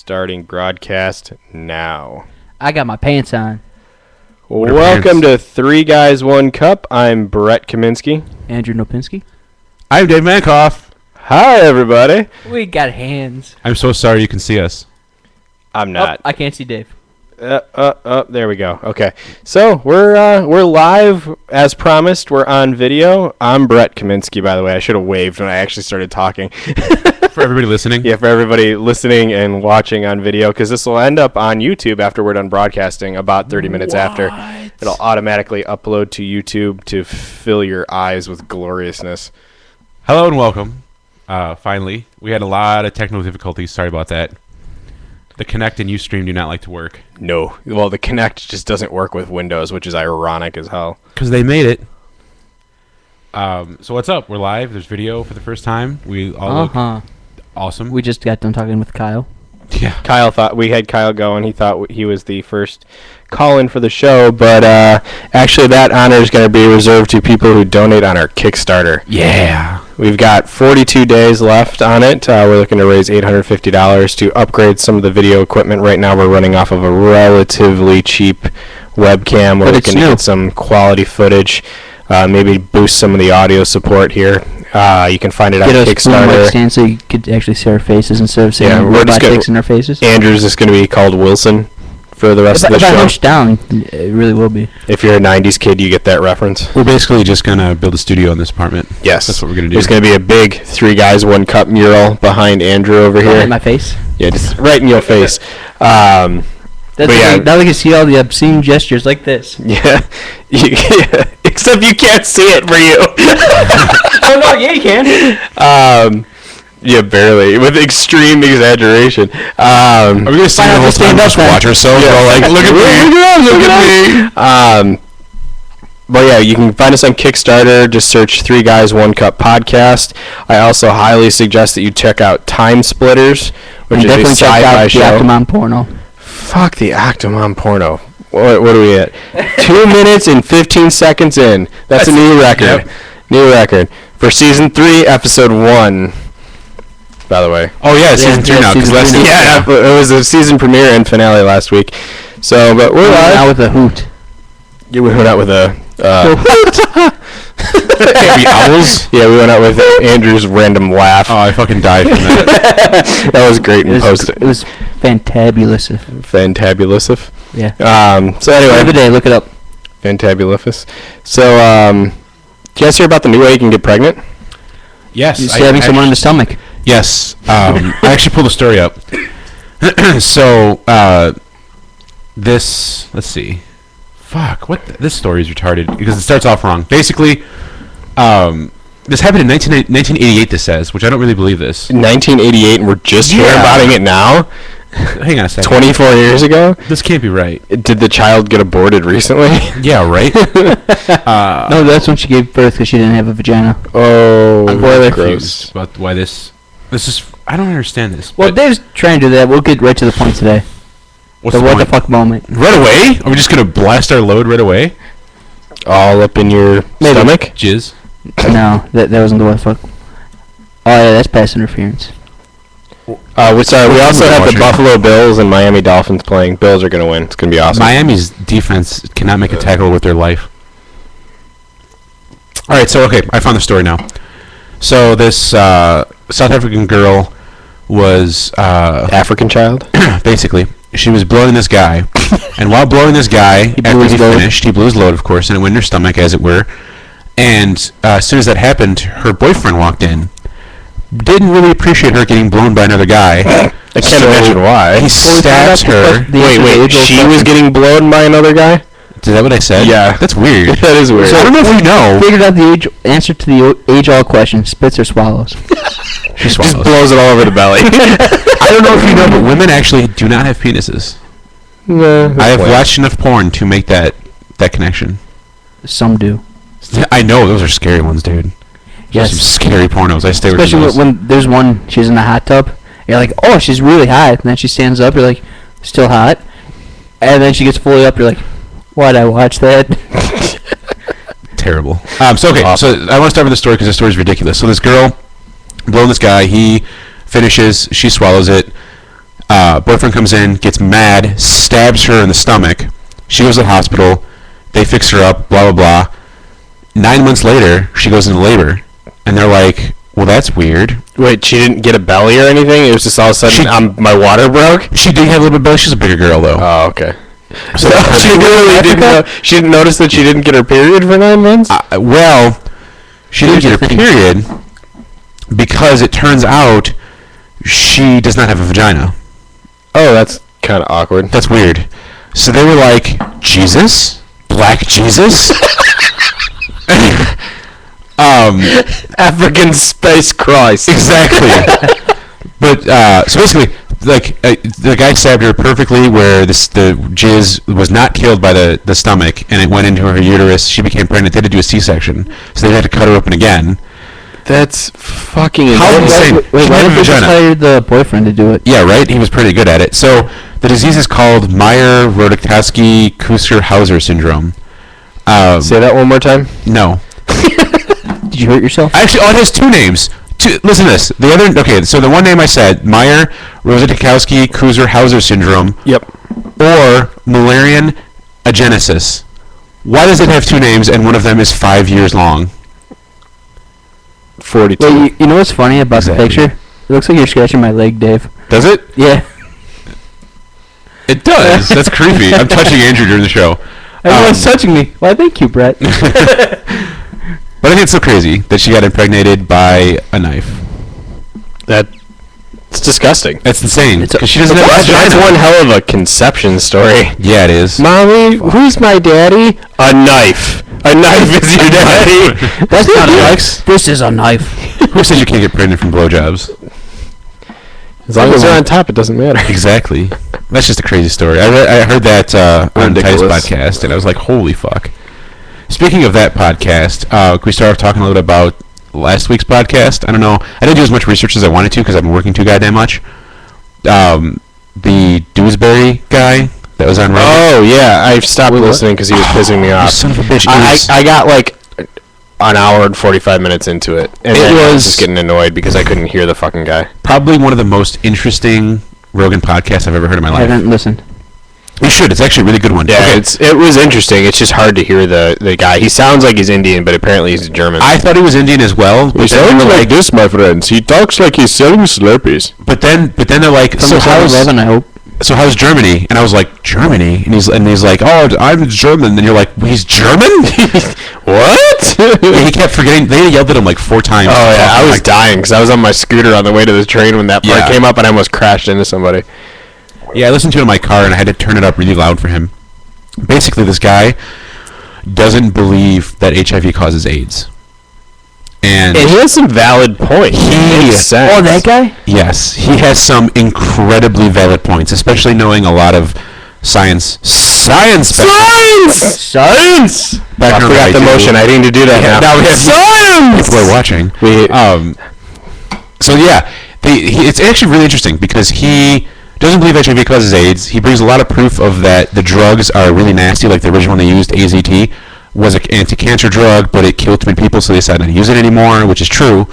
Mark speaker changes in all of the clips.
Speaker 1: Starting broadcast now.
Speaker 2: I got my pants on.
Speaker 1: Welcome to Three Guys, One Cup. I'm Brett Kaminsky.
Speaker 2: Andrew Nopinski.
Speaker 3: I'm Dave Mankoff.
Speaker 1: Hi, everybody.
Speaker 2: We got hands.
Speaker 3: I'm so sorry you can see us.
Speaker 1: I'm not.
Speaker 2: I can't see Dave.
Speaker 1: There we go. Okay. So we're live as promised. We're on video. I'm Brett Kaminsky, by the way. I should have waved when I actually started talking.
Speaker 3: For everybody listening?
Speaker 1: Yeah, for everybody listening and watching on video, because this will end up on YouTube after we're done broadcasting about 30 minutes after. It'll automatically upload to YouTube to fill your eyes with gloriousness.
Speaker 3: Hello and welcome. Finally. We had a lot of technical difficulties. Sorry about that. The Kinect and Ustream do not like to work.
Speaker 1: No. Well, the Kinect just doesn't work with Windows, which is ironic as hell.
Speaker 3: Because they made it. So what's up? We're live. There's video for the first time. We all look awesome.
Speaker 2: We just got done talking with Kyle.
Speaker 3: Yeah.
Speaker 1: Kyle thought we had Kyle going. He thought he was the first call-in for the show, but actually that honor is going to be reserved to people who donate on our Kickstarter.
Speaker 3: Yeah.
Speaker 1: We've got 42 days left on it. We're looking to raise $850 to upgrade some of the video equipment. Right now we're running off of a relatively cheap webcam. We're looking to get some quality footage, maybe boost some of the audio support here. You can find it on Kickstarter.
Speaker 2: Stand so you could actually see our faces instead of seeing robotics in our faces.
Speaker 1: Andrew's is going to be called Wilson for the rest of the show.
Speaker 2: If I hunch down, it really will be.
Speaker 1: If you're a 90s kid, you get that reference.
Speaker 3: We're basically just going to build a studio in this apartment.
Speaker 1: Yes.
Speaker 3: That's what we're going to do.
Speaker 1: There's going to be a big Three Guys, One Cup mural behind Andrew over here.
Speaker 2: In my face?
Speaker 1: Yeah, just right in your face.
Speaker 2: Now we can see all the obscene gestures like this.
Speaker 1: Yeah. Except you can't see it for you.
Speaker 2: Oh, no, yeah, you can.
Speaker 1: Yeah, barely. With extreme exaggeration.
Speaker 3: Are we going to stand the whole time and just watch ourselves?
Speaker 1: Yeah.
Speaker 3: Like, look at me.
Speaker 1: But yeah, you can find us on Kickstarter. Just search Three Guys, One Cup podcast. I also highly suggest that you check out Time Splitters, which is a sci-fi show.
Speaker 2: The Octomom porno.
Speaker 1: Fuck the Octomom porno. What are we at? 2 minutes and 15 seconds in. That's a new record. Yep. New record. For Season 3, Episode 1. By the way.
Speaker 3: Oh, yeah, Season 3 now.
Speaker 1: It was a season premiere and finale last week. So, but we're live.
Speaker 2: Out with a hoot.
Speaker 1: Yeah, we went out with a...
Speaker 3: Can't be owls?
Speaker 1: Yeah, we went out with Andrew's random laugh.
Speaker 3: Oh, I fucking died from that.
Speaker 1: That was great in post.
Speaker 2: It was fantabulous.
Speaker 1: Fantabulous.
Speaker 2: Yeah.
Speaker 1: So anyway.
Speaker 2: Every day, look it up.
Speaker 1: Fantabulous. So, did you guys hear about the new way you can get pregnant?
Speaker 3: Yes.
Speaker 2: You're stabbing someone in the stomach.
Speaker 3: Yes. I actually pulled the story up. So, this... Let's see. Fuck, this story is retarded because it starts off wrong. Basically, this happened in 1988, this says, which I don't really believe this.
Speaker 1: 1988, and we're just hearing about it now?
Speaker 3: Hang on a second.
Speaker 1: 24 years ago?
Speaker 3: This can't be right.
Speaker 1: Did the child get aborted recently?
Speaker 3: Yeah, right?
Speaker 2: No, that's when she gave birth because she didn't have a vagina.
Speaker 1: Oh,
Speaker 3: I'm really
Speaker 1: gross.
Speaker 3: confused about why this is... I don't understand this.
Speaker 2: Well, Dave's trying to do that. We'll get right to the point today.
Speaker 3: What's
Speaker 2: the
Speaker 3: what
Speaker 2: the fuck moment.
Speaker 3: Right away? Are we just going to blast our load right away?
Speaker 1: All up in your stomach?
Speaker 3: Jizz?
Speaker 2: No, that wasn't the what the fuck. Oh, yeah, that's pass interference.
Speaker 1: We also have the Buffalo Bills and Miami Dolphins playing. Bills are going to win. It's going to be awesome.
Speaker 3: Miami's defense cannot make a tackle with their life. All right, so, okay, I found the story now. So this South African girl was...
Speaker 1: African child?
Speaker 3: Basically. She was blowing this guy, and while blowing this guy, after he finished, he blew his load, of course, and it went in her stomach, as it were. And as soon as that happened, her boyfriend walked in. Didn't really appreciate her getting blown by another guy.
Speaker 1: I can't imagine why.
Speaker 3: He stabs her.
Speaker 1: Wait, she was getting blown by another guy?
Speaker 3: Is that what I said?
Speaker 1: Yeah.
Speaker 3: That's weird.
Speaker 1: That is weird.
Speaker 3: So I don't know if you know.
Speaker 2: Figured out the answer to the age-old question: spits or swallows.
Speaker 3: She swallows.
Speaker 1: Just blows it all over the belly.
Speaker 3: I don't know if you know, but women actually do not have penises.
Speaker 1: No,
Speaker 3: I have watched enough porn to make that connection.
Speaker 2: Some do.
Speaker 3: I know, those are scary ones, dude.
Speaker 2: Yes.
Speaker 3: Some scary pornos. I stay with those.
Speaker 2: Especially when there's one, she's in the hot tub. You're like, oh, she's really hot. And then she stands up. You're like, still hot. And then she gets fully up. You're like, why'd I watch that?
Speaker 3: Terrible. So I want to start with the story because the story is ridiculous. So this girl blowing this guy, he finishes, she swallows it. Boyfriend comes in, gets mad, stabs her in the stomach. She goes to the hospital. They fix her up, blah, blah, blah. 9 months later, she goes into labor. And they're like, well, that's weird.
Speaker 1: Wait, she didn't get a belly or anything? It was just all of a sudden, my water broke?
Speaker 3: She did have a little bit of belly. She's a bigger girl, though.
Speaker 1: Oh, okay. So she really didn't know, she didn't notice that she didn't get her period for 9 months?
Speaker 3: Well, she didn't get her period because it turns out she does not have a vagina.
Speaker 1: Oh, that's kind of awkward.
Speaker 3: That's weird. So they were like, Jesus? Black Jesus?
Speaker 1: African Space Christ.
Speaker 3: Exactly. But, so basically, like, the guy stabbed her perfectly where the jizz was not killed by the stomach, and it went into her uterus. She became pregnant. They had to do a C-section, so they had to cut her open again.
Speaker 1: That's fucking
Speaker 3: How insane.
Speaker 2: Wait, why didn't they just hire the boyfriend to do it?
Speaker 3: Yeah, right? He was pretty good at it. So, the disease is called Meyer-Rodikowski-Kuster-Hauser syndrome.
Speaker 1: Say that one more time?
Speaker 3: No.
Speaker 2: Did you hurt yourself?
Speaker 3: Actually, it has two names. Listen to this. So the one name I said, Meyer-Rodikowski-Kuster-Hauser syndrome.
Speaker 1: Yep.
Speaker 3: Or Mullerian agenesis. Why does it have two names and one of them is 5 years long?
Speaker 1: 42.
Speaker 2: Wait, you know what's funny about the picture? It looks like you're scratching my leg, Dave.
Speaker 3: Does it?
Speaker 2: Yeah.
Speaker 3: It does. That's creepy. I'm touching Andrew during the show.
Speaker 2: Everyone's touching me. Why, thank you, Brett.
Speaker 3: But I think it's so crazy that she got impregnated by a knife.
Speaker 1: It's disgusting.
Speaker 3: That's insane.
Speaker 1: Because she doesn't have That's one hell of a conception story.
Speaker 3: Yeah, it is.
Speaker 1: Mommy, who's my daddy? A knife. A knife is your daddy.
Speaker 2: That's not a knife. This is a knife.
Speaker 3: Who said you can't get pregnant from blowjobs?
Speaker 1: As long as they're on top, it doesn't matter.
Speaker 3: Exactly. That's just a crazy story. I heard that on Titus podcast, and I was like, holy fuck. Speaking of that podcast, can we start off talking a little bit about last week's podcast? I don't know. I didn't do as much research as I wanted to because I've been working too goddamn much. The Dewsbury guy that was on Reddit.
Speaker 1: Oh, yeah. I stopped listening because he was pissing me off.
Speaker 3: You son of a bitch.
Speaker 1: I got like an hour and 45 minutes into it. And I was just getting annoyed because I couldn't hear the fucking guy.
Speaker 3: Probably one of the most interesting Rogan podcasts I've ever heard in my life.
Speaker 2: I haven't listened.
Speaker 3: You should. It's actually a really good one.
Speaker 1: Yeah,
Speaker 3: okay.
Speaker 1: it was interesting. It's just hard to hear the guy. He sounds like he's Indian, but apparently he's German.
Speaker 3: I thought he was Indian as well.
Speaker 1: He sounds like this, my friends. He talks like he's selling Slurpees.
Speaker 3: But then they're like,
Speaker 2: From 11, I hope.
Speaker 3: So how's Germany? And I was like, Germany? And he's like, oh, I'm German. And you're like, well, he's German? What? Yeah, he kept forgetting. They yelled at him like 4 times.
Speaker 1: Oh, yeah. I was dying because I was on my scooter on the way to the train when that part came up and I almost crashed into somebody.
Speaker 3: Yeah, I listened to it in my car and I had to turn it up really loud for him. Basically, this guy doesn't believe that HIV causes AIDS. And
Speaker 1: he has some valid points.
Speaker 2: Oh, that guy?
Speaker 3: Yes, he has some incredibly valid points, especially knowing a lot of science. Science!
Speaker 1: I forgot the motion. I need to do that now.
Speaker 3: Now we have
Speaker 1: science!
Speaker 3: People are watching. So yeah, it's actually really interesting because he doesn't believe HIV causes AIDS. He brings a lot of proof of that the drugs are really nasty, like the original one they used, AZT, was an anti-cancer drug, but it killed too many people, so they decided not to use it anymore, which is true.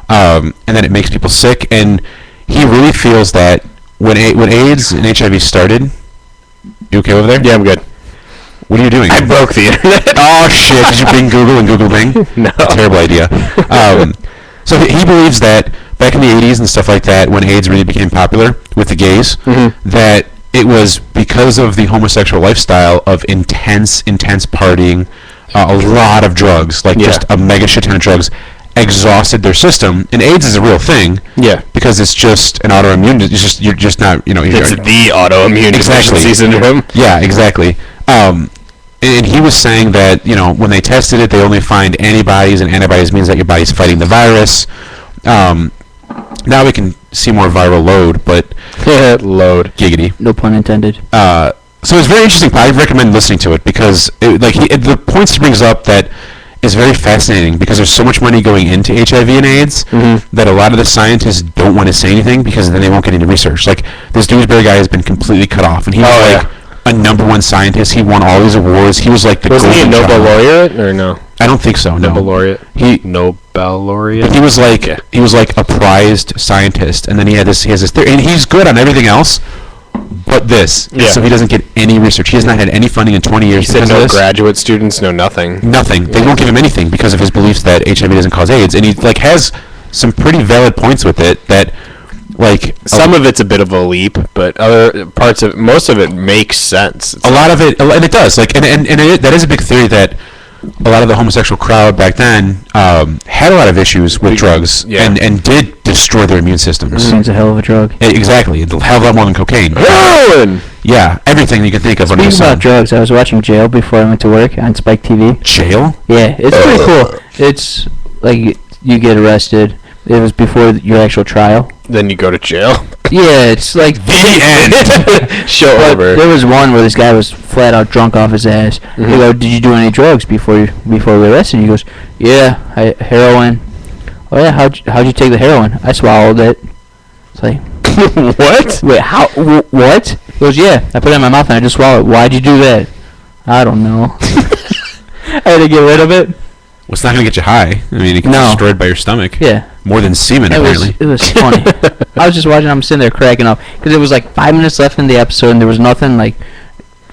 Speaker 3: And then it makes people sick, and he really feels that when AIDS and HIV started... You okay over there?
Speaker 1: Yeah, I'm good.
Speaker 3: What are you doing?
Speaker 1: I broke the internet.
Speaker 3: Oh, shit. Did you Bing Google and Google Bing?
Speaker 1: No.
Speaker 3: Terrible idea. So he believes that back in the 80s and stuff like that, when AIDS really became popular with the gays, that it was because of the homosexual lifestyle of intense partying, a lot of drugs, like just a mega shit ton of drugs, exhausted their system. And AIDS is a real thing. Yeah. Because it's just an autoimmune. You're just not, It's
Speaker 1: the autoimmune deficiency syndrome.
Speaker 3: Yeah, exactly. And he was saying that, when they tested it, they only find antibodies, and antibodies means that your body's fighting the virus. Now we can see more viral load, but...
Speaker 1: Load.
Speaker 3: Giggity.
Speaker 2: No pun intended.
Speaker 3: So it's very interesting. I recommend listening to it because the points he brings up that is very fascinating because there's so much money going into HIV and AIDS that a lot of the scientists don't want to say anything because then they won't get into research. Like, this Dewsbury guy has been completely cut off, and he was a #1 scientist. He won all these awards. He was like the
Speaker 1: Wasn't he a Nobel laureate or no?
Speaker 3: I don't think so. No.
Speaker 1: Nobel laureate. Nobel laureate.
Speaker 3: He was like a prized scientist, and then he has this theory, and he's good on everything else, but this.
Speaker 1: Yeah.
Speaker 3: So he doesn't get any research. He has not had any funding in 20 years.
Speaker 1: He said no graduate students, no nothing.
Speaker 3: Nothing. They won't give him anything because of his beliefs that HIV doesn't cause AIDS, and he has some pretty valid points with it. That
Speaker 1: some of it's a bit of a leap, but other parts of most of it makes sense.
Speaker 3: A lot of it, and it does. That is a big theory that a lot of the homosexual crowd back then had a lot of issues with drugs and did destroy their immune systems.
Speaker 2: It's a hell of a drug.
Speaker 3: Exactly. A hell of a lot more than cocaine.
Speaker 1: Heroin!
Speaker 3: Yeah, everything you can think of.
Speaker 2: Speaking about drugs, I was watching Jail before I went to work on Spike TV.
Speaker 3: Jail?
Speaker 2: Yeah, it's pretty cool. It's like you get arrested. It was before your actual trial.
Speaker 1: Then you go to jail.
Speaker 2: Yeah, it's like
Speaker 3: the end.
Speaker 1: Show over.
Speaker 2: There was one where this guy was flat out drunk off his ass. They go, "Did you do any drugs before we arrested you?" He goes, "Yeah, heroin." "Oh yeah, how'd you take the heroin?" "I swallowed it." It's like,
Speaker 1: what?
Speaker 2: Wait, how? What? He goes, "Yeah, I put it in my mouth and I just swallowed it." "Why'd you do that?" "I don't know." I had to get rid of it.
Speaker 3: Well, it's not going to get you high. I mean, it gets destroyed by your stomach.
Speaker 2: Yeah.
Speaker 3: More than semen, apparently.
Speaker 2: It was funny. I was just watching. I'm sitting there cracking up because it was like 5 minutes left in the episode, and there was nothing like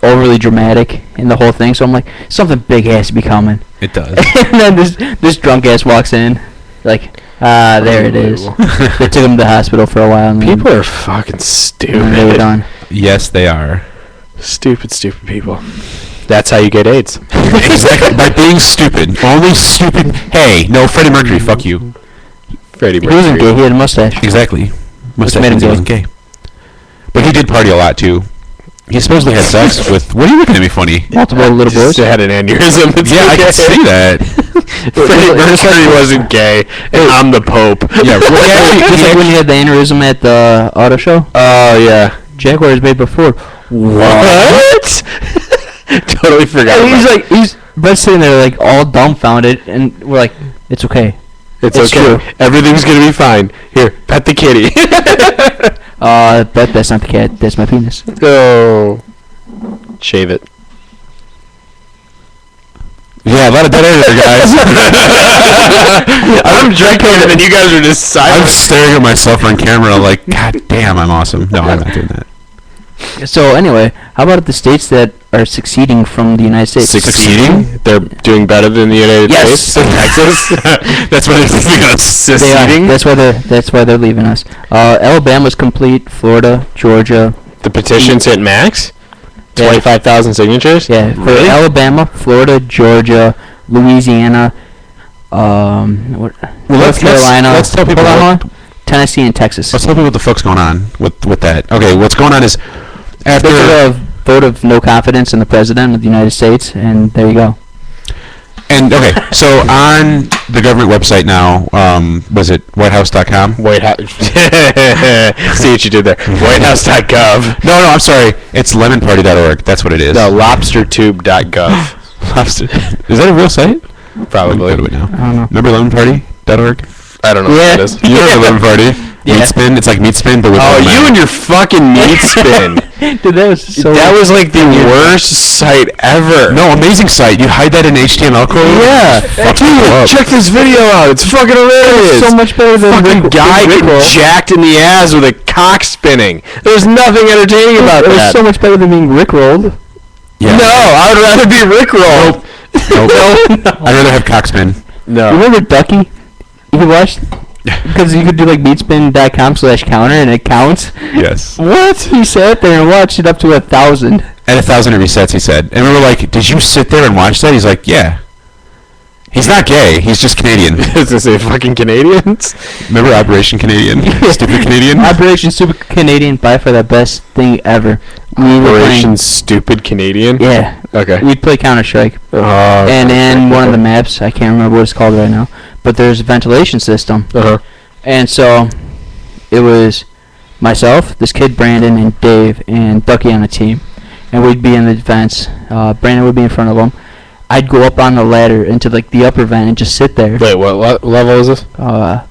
Speaker 2: overly dramatic in the whole thing. So I'm like, something big has to be coming.
Speaker 3: It does.
Speaker 2: And then this drunk ass walks in, like, there it is. They took him to the hospital for a while. And
Speaker 1: people are fucking stupid.
Speaker 2: And they were done.
Speaker 3: Yes, they are.
Speaker 1: Stupid people. That's how you get AIDS.
Speaker 3: Exactly. By being stupid. Only stupid. Hey, no, Freddie Mercury. Fuck you.
Speaker 1: Freddie Mercury.
Speaker 2: He wasn't gay. He had a mustache.
Speaker 3: Exactly. Mustache
Speaker 2: made him
Speaker 3: means he wasn't gay. But he did party a lot too. He supposedly had sex with. What are you looking at me funny?
Speaker 2: Multiple little boys.
Speaker 1: Just had an aneurysm.
Speaker 3: Yeah, I can see that.
Speaker 1: Freddie Mercury wasn't gay, and I'm the Pope.
Speaker 3: Yeah.
Speaker 2: Just like when you had the aneurysm at the auto show.
Speaker 1: Oh yeah.
Speaker 2: Jaguars made before.
Speaker 1: What? Totally forgot.
Speaker 2: And he's Brett's sitting there like all dumbfounded, and we're like, it's okay.
Speaker 1: It's okay. True. Everything's gonna be fine. Here, pet the kitty.
Speaker 2: But that's not the cat. That's my penis.
Speaker 1: Oh. Shave it.
Speaker 3: Yeah, a lot of dead air there, guys.
Speaker 1: I'm drinking it, and you guys are just silent.
Speaker 3: I'm staring at myself on camera like, God damn, I'm awesome. No, I'm not doing that.
Speaker 2: So anyway, how about the states that are succeeding from the United States?
Speaker 3: Succeeding?
Speaker 1: They're doing better than the United States? Texas?
Speaker 3: That's why they're leaving us.
Speaker 2: Seceding? That's why they're leaving us. Alabama's complete. Florida, Georgia.
Speaker 1: The petition's hit max? 25,000 signatures?
Speaker 2: Yeah, for
Speaker 1: really?
Speaker 2: Alabama, Florida, Georgia, Louisiana, North Carolina.
Speaker 3: Let's tell people
Speaker 2: Tennessee and Texas.
Speaker 3: Let's tell people what the fuck's going on with that. Okay, what's going on is after
Speaker 2: a vote of no confidence in the president of the United States, and there you go.
Speaker 3: And okay, so on the government website now, was it whitehouse.com?
Speaker 1: White House. See what you did there. Whitehouse.gov.
Speaker 3: No, I'm sorry. It's lemonparty.org. That's what it is.
Speaker 1: No, lobstertube.gov.
Speaker 3: Lobster. Is that a real site?
Speaker 1: Probably.
Speaker 3: Go to it now.
Speaker 2: I don't know.
Speaker 3: Remember lemonparty.org?
Speaker 1: I don't know what that is.
Speaker 3: You remember Lemon Party?
Speaker 2: Yeah.
Speaker 3: Meat Spin? It's like Meat Spin, but with
Speaker 1: you and your fucking Meat Spin.
Speaker 2: Dude, that was so...
Speaker 1: That was like the worst site ever.
Speaker 3: No, amazing site. You hide that in HTML code?
Speaker 1: Yeah. Dude, check this video out. It's fucking hilarious.
Speaker 2: So much better than
Speaker 1: fucking guy getting jacked in the ass with a cock spinning. There's nothing entertaining about that.
Speaker 2: It was so much better than being rickrolled.
Speaker 3: Yeah.
Speaker 1: No, I would rather be rickrolled.
Speaker 3: Nope. I'd rather have cock spin.
Speaker 1: No.
Speaker 2: Remember Ducky? You watched? Because you could do like meatspin.com/counter and it counts.
Speaker 3: Yes.
Speaker 2: What? He sat there and watched it up to 1,000.
Speaker 3: At 1,000 it resets, he said. And we were like, did you sit there and watch that? He's like, yeah. He's not gay. He's just Canadian.
Speaker 1: I was gonna say fucking Canadians.
Speaker 3: Remember Operation Canadian? Stupid Canadian?
Speaker 2: Operation Stupid Canadian, by far the best thing ever.
Speaker 1: Operation Stupid Canadian?
Speaker 2: Yeah.
Speaker 1: Okay.
Speaker 2: We'd play Counter-Strike.
Speaker 1: And
Speaker 2: in one of the maps, I can't remember what it's called right now, but there's a ventilation system.
Speaker 1: Uh-huh.
Speaker 2: And so it was myself, this kid Brandon, and Dave, and Ducky on the team. And we'd be in the vents. Brandon would be in front of them. I'd go up on the ladder into like the upper vent and just sit there.
Speaker 1: Wait, what level is this?
Speaker 2: I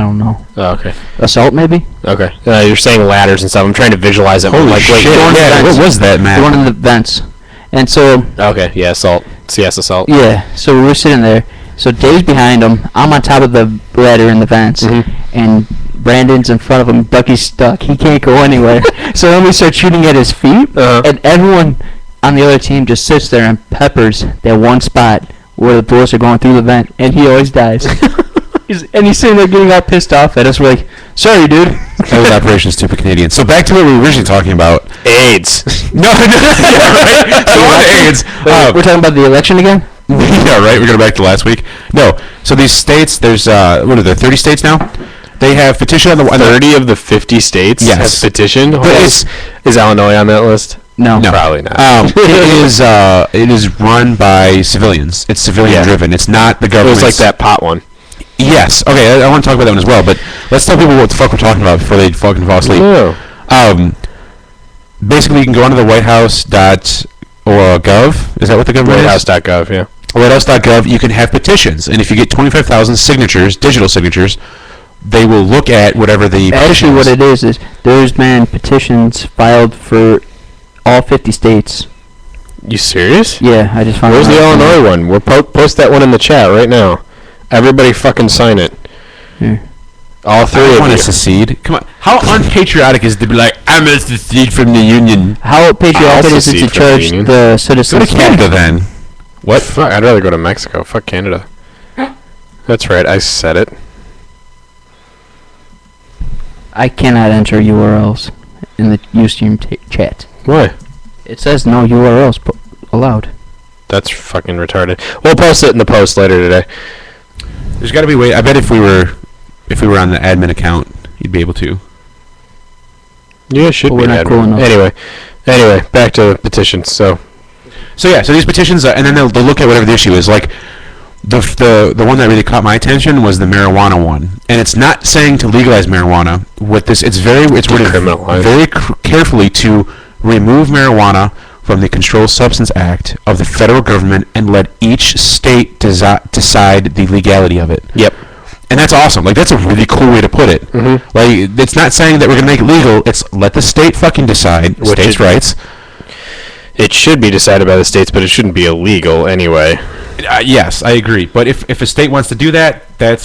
Speaker 2: don't know.
Speaker 1: Oh, okay.
Speaker 2: Assault, maybe?
Speaker 1: Okay. You're saying ladders and stuff. I'm trying to visualize it.
Speaker 3: Holy shit. Yeah, what was that, man?
Speaker 2: One of the vents. And so...
Speaker 1: Okay, yeah, assault. CS assault.
Speaker 2: Yeah, so we were sitting there. So Dave's behind him. I'm on top of the ladder in the vents, and Brandon's in front of him. Ducky's stuck. He can't go anywhere. So then we start shooting at his feet, and everyone on the other team just sits there and peppers that one spot where the bullets are going through the vent, and he always dies. He's sitting there getting all pissed off at us. We're like, sorry, dude.
Speaker 3: That was Operation Stupid Canadian. So back to what we were originally talking about.
Speaker 1: AIDS.
Speaker 3: No, yeah, right. So on to AIDS.
Speaker 2: We're talking about the election again?
Speaker 3: Yeah, right. We're going back to last week. No. So these states, there's, what are there, 30 states now? They have petition on the...
Speaker 1: 30 of the 50 states has petitioned? Is Illinois on that list?
Speaker 2: No.
Speaker 1: Probably not.
Speaker 3: It is run by civilians. It's civilian driven. It's not the government.
Speaker 1: It was like that pot one.
Speaker 3: Yes. Okay, I want to talk about that one as well, but let's tell people what the fuck we're talking about before they fucking fall asleep.
Speaker 1: No.
Speaker 3: Basically, you can go onto the whitehouse.gov. Is that what the government is?
Speaker 1: Whitehouse.gov, yeah.
Speaker 3: Whitehouse.gov, you can have petitions, and if you get 25,000 signatures, digital signatures, they will look at whatever the
Speaker 2: Actually, what it is there's been petitions filed for all 50 states.
Speaker 1: You serious?
Speaker 2: Yeah, I just found
Speaker 1: Where's the Illinois one? We'll post that one in the chat right now. Everybody fucking sign it.
Speaker 2: Here.
Speaker 1: All three
Speaker 3: I want to
Speaker 1: of you.
Speaker 3: secede. Come on. How unpatriotic is it to be like, I'm going to secede from the Union?
Speaker 2: How patriotic is it to charge the citizens?
Speaker 3: Go to Canada then. What?
Speaker 1: Fuck, I'd rather go to Mexico. Fuck Canada. That's right, I said it.
Speaker 2: I cannot enter URLs in the Ustream chat.
Speaker 1: Why?
Speaker 2: It says no URLs allowed.
Speaker 1: That's fucking retarded. We'll post it in the post later today.
Speaker 3: There's got to be a way. I bet if we were on the admin account, you'd be able to.
Speaker 1: Yeah, it should be.
Speaker 2: We're not cool enough.
Speaker 1: Anyway, back to petitions. So
Speaker 3: these petitions, and then they'll look at whatever the issue is. Like the one that really caught my attention was the marijuana one, and it's not saying to legalize marijuana. With this, it's worded very carefully to remove marijuana from the Controlled Substance Act of the federal government and let each state decide the legality of it.
Speaker 1: Yep.
Speaker 3: And that's awesome. Like, that's a really cool way to put it.
Speaker 1: Mm-hmm.
Speaker 3: Like, it's not saying that we're going to make it legal. It's let the state fucking decide. States' rights.
Speaker 1: It should be decided by the states, but it shouldn't be illegal anyway.
Speaker 3: Yes, I agree. But if a state wants to do that, that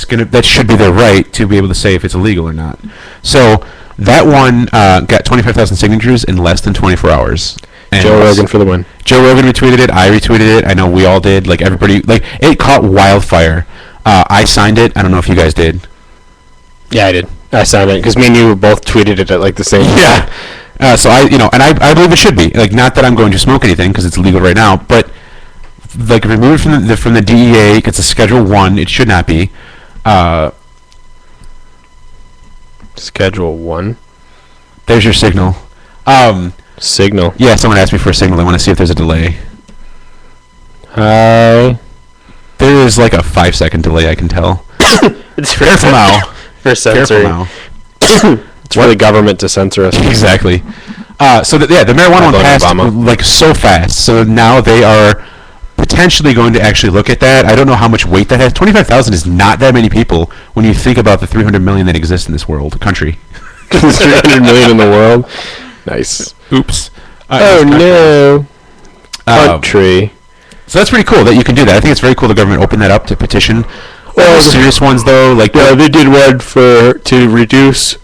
Speaker 3: should be their right to be able to say if it's illegal or not. So that one got 25,000 signatures in less than 24 hours. And
Speaker 1: Joe Rogan for the win.
Speaker 3: Joe Rogan retweeted it. I retweeted it. I know we all did. Like, everybody. Like, it caught wildfire. I signed it. I don't know if you guys did.
Speaker 1: Yeah, I did. I signed it because me and you both tweeted it at like the same time.
Speaker 3: Yeah. So I believe it should be. Like, not that I'm going to smoke anything because it's illegal right now, but like, remove it from the DEA. It's a Schedule 1. It should not be.
Speaker 1: Schedule 1.
Speaker 3: There's your signal.
Speaker 1: Signal.
Speaker 3: Yeah, someone asked me for a signal. I want to see if there's a delay.
Speaker 1: Hi.
Speaker 3: There is like a 5-second delay, I can tell.
Speaker 1: It's
Speaker 3: Careful now.
Speaker 1: For censoring.
Speaker 3: Careful now.
Speaker 1: It's for the government to censor us.
Speaker 3: Exactly. The marijuana one passed like so fast. So now they are potentially going to actually look at that. I don't know how much weight that has. 25,000 is not that many people when you think about the 300 million that exist in this country.
Speaker 1: 300 million in the world. Nice.
Speaker 3: Oops.
Speaker 1: Oh no. Country.
Speaker 3: So that's pretty cool that you can do that. I think it's very cool the government opened that up to petition. Well, serious ones though, like
Speaker 1: they did one to reduce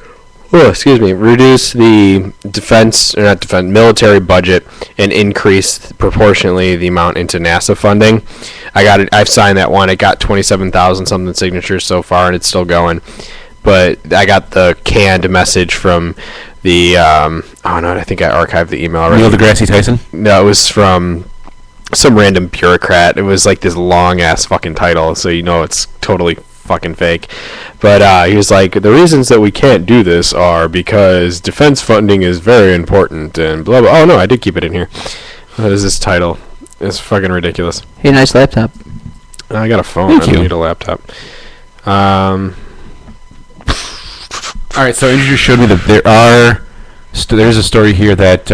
Speaker 1: the military budget and increase proportionally the amount into NASA funding. I've signed that one. It got 27,000 something signatures so far, and it's still going. But I got the canned message from the I think I archived the email already.
Speaker 3: Neil deGrasse Tyson?
Speaker 1: No, it was from some random bureaucrat. It was like this long ass fucking title, so you know it's totally fucking fake. But he was like, the reasons that we can't do this are because defense funding is very important and blah blah. Oh no, I did keep it in here. What is this title? It's fucking ridiculous.
Speaker 2: Hey, nice laptop.
Speaker 1: I got a phone.
Speaker 3: Thank
Speaker 1: I don't
Speaker 3: you.
Speaker 1: need a laptop.
Speaker 3: All right, so Andrew just showed me that there's a story here that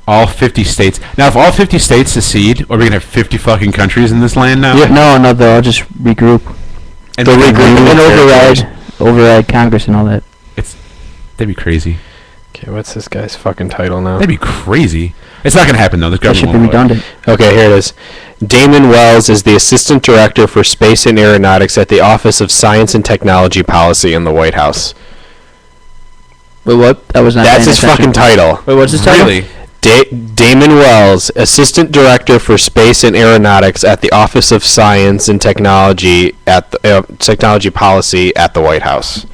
Speaker 3: all 50 states. Now, if all 50 states secede, are we gonna have 50 fucking countries in this land now?
Speaker 2: Yeah, no, they'll all just regroup.
Speaker 3: And
Speaker 2: They'll regroup and override Congress and all that.
Speaker 3: That'd be crazy.
Speaker 1: Okay, what's this guy's fucking title now?
Speaker 3: That'd be crazy. It's not gonna happen though.
Speaker 2: That should be redundant.
Speaker 1: Okay, here it is. Damon Wells is the Assistant Director for Space and Aeronautics at the Office of Science and Technology Policy in the White House.
Speaker 2: Wait, what? That was not.
Speaker 1: That's his fucking title.
Speaker 2: Wait, what's his title?
Speaker 3: Really?
Speaker 1: Damon Wells, Assistant Director for Space and Aeronautics at the Office of Science and Technology at the Technology Policy at the White House.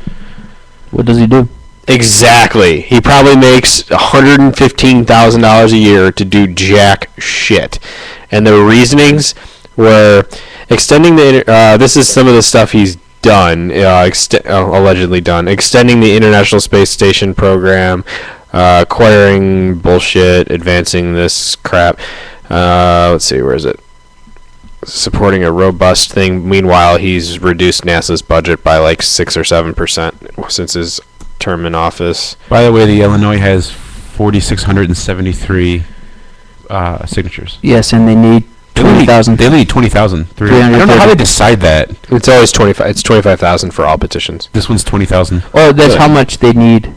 Speaker 2: What does he do?
Speaker 1: Exactly. He probably makes $115,000 a year to do jack shit. And the reasonings were extending the. This is some of the stuff he's done, allegedly done. Extending the International Space Station program, acquiring bullshit, advancing this crap. Let's see, where is it? Supporting a robust thing. Meanwhile, he's reduced NASA's budget by like 6 or 7% since his term in office.
Speaker 3: By the way, the Illinois has 4,673 signatures.
Speaker 2: Yes, and they need 20,000.
Speaker 3: They need 20,000. I don't know how they decide that.
Speaker 1: It's always 25. It's 25,000 for all petitions.
Speaker 3: This one's 20,000.
Speaker 2: Oh, that's how much they need.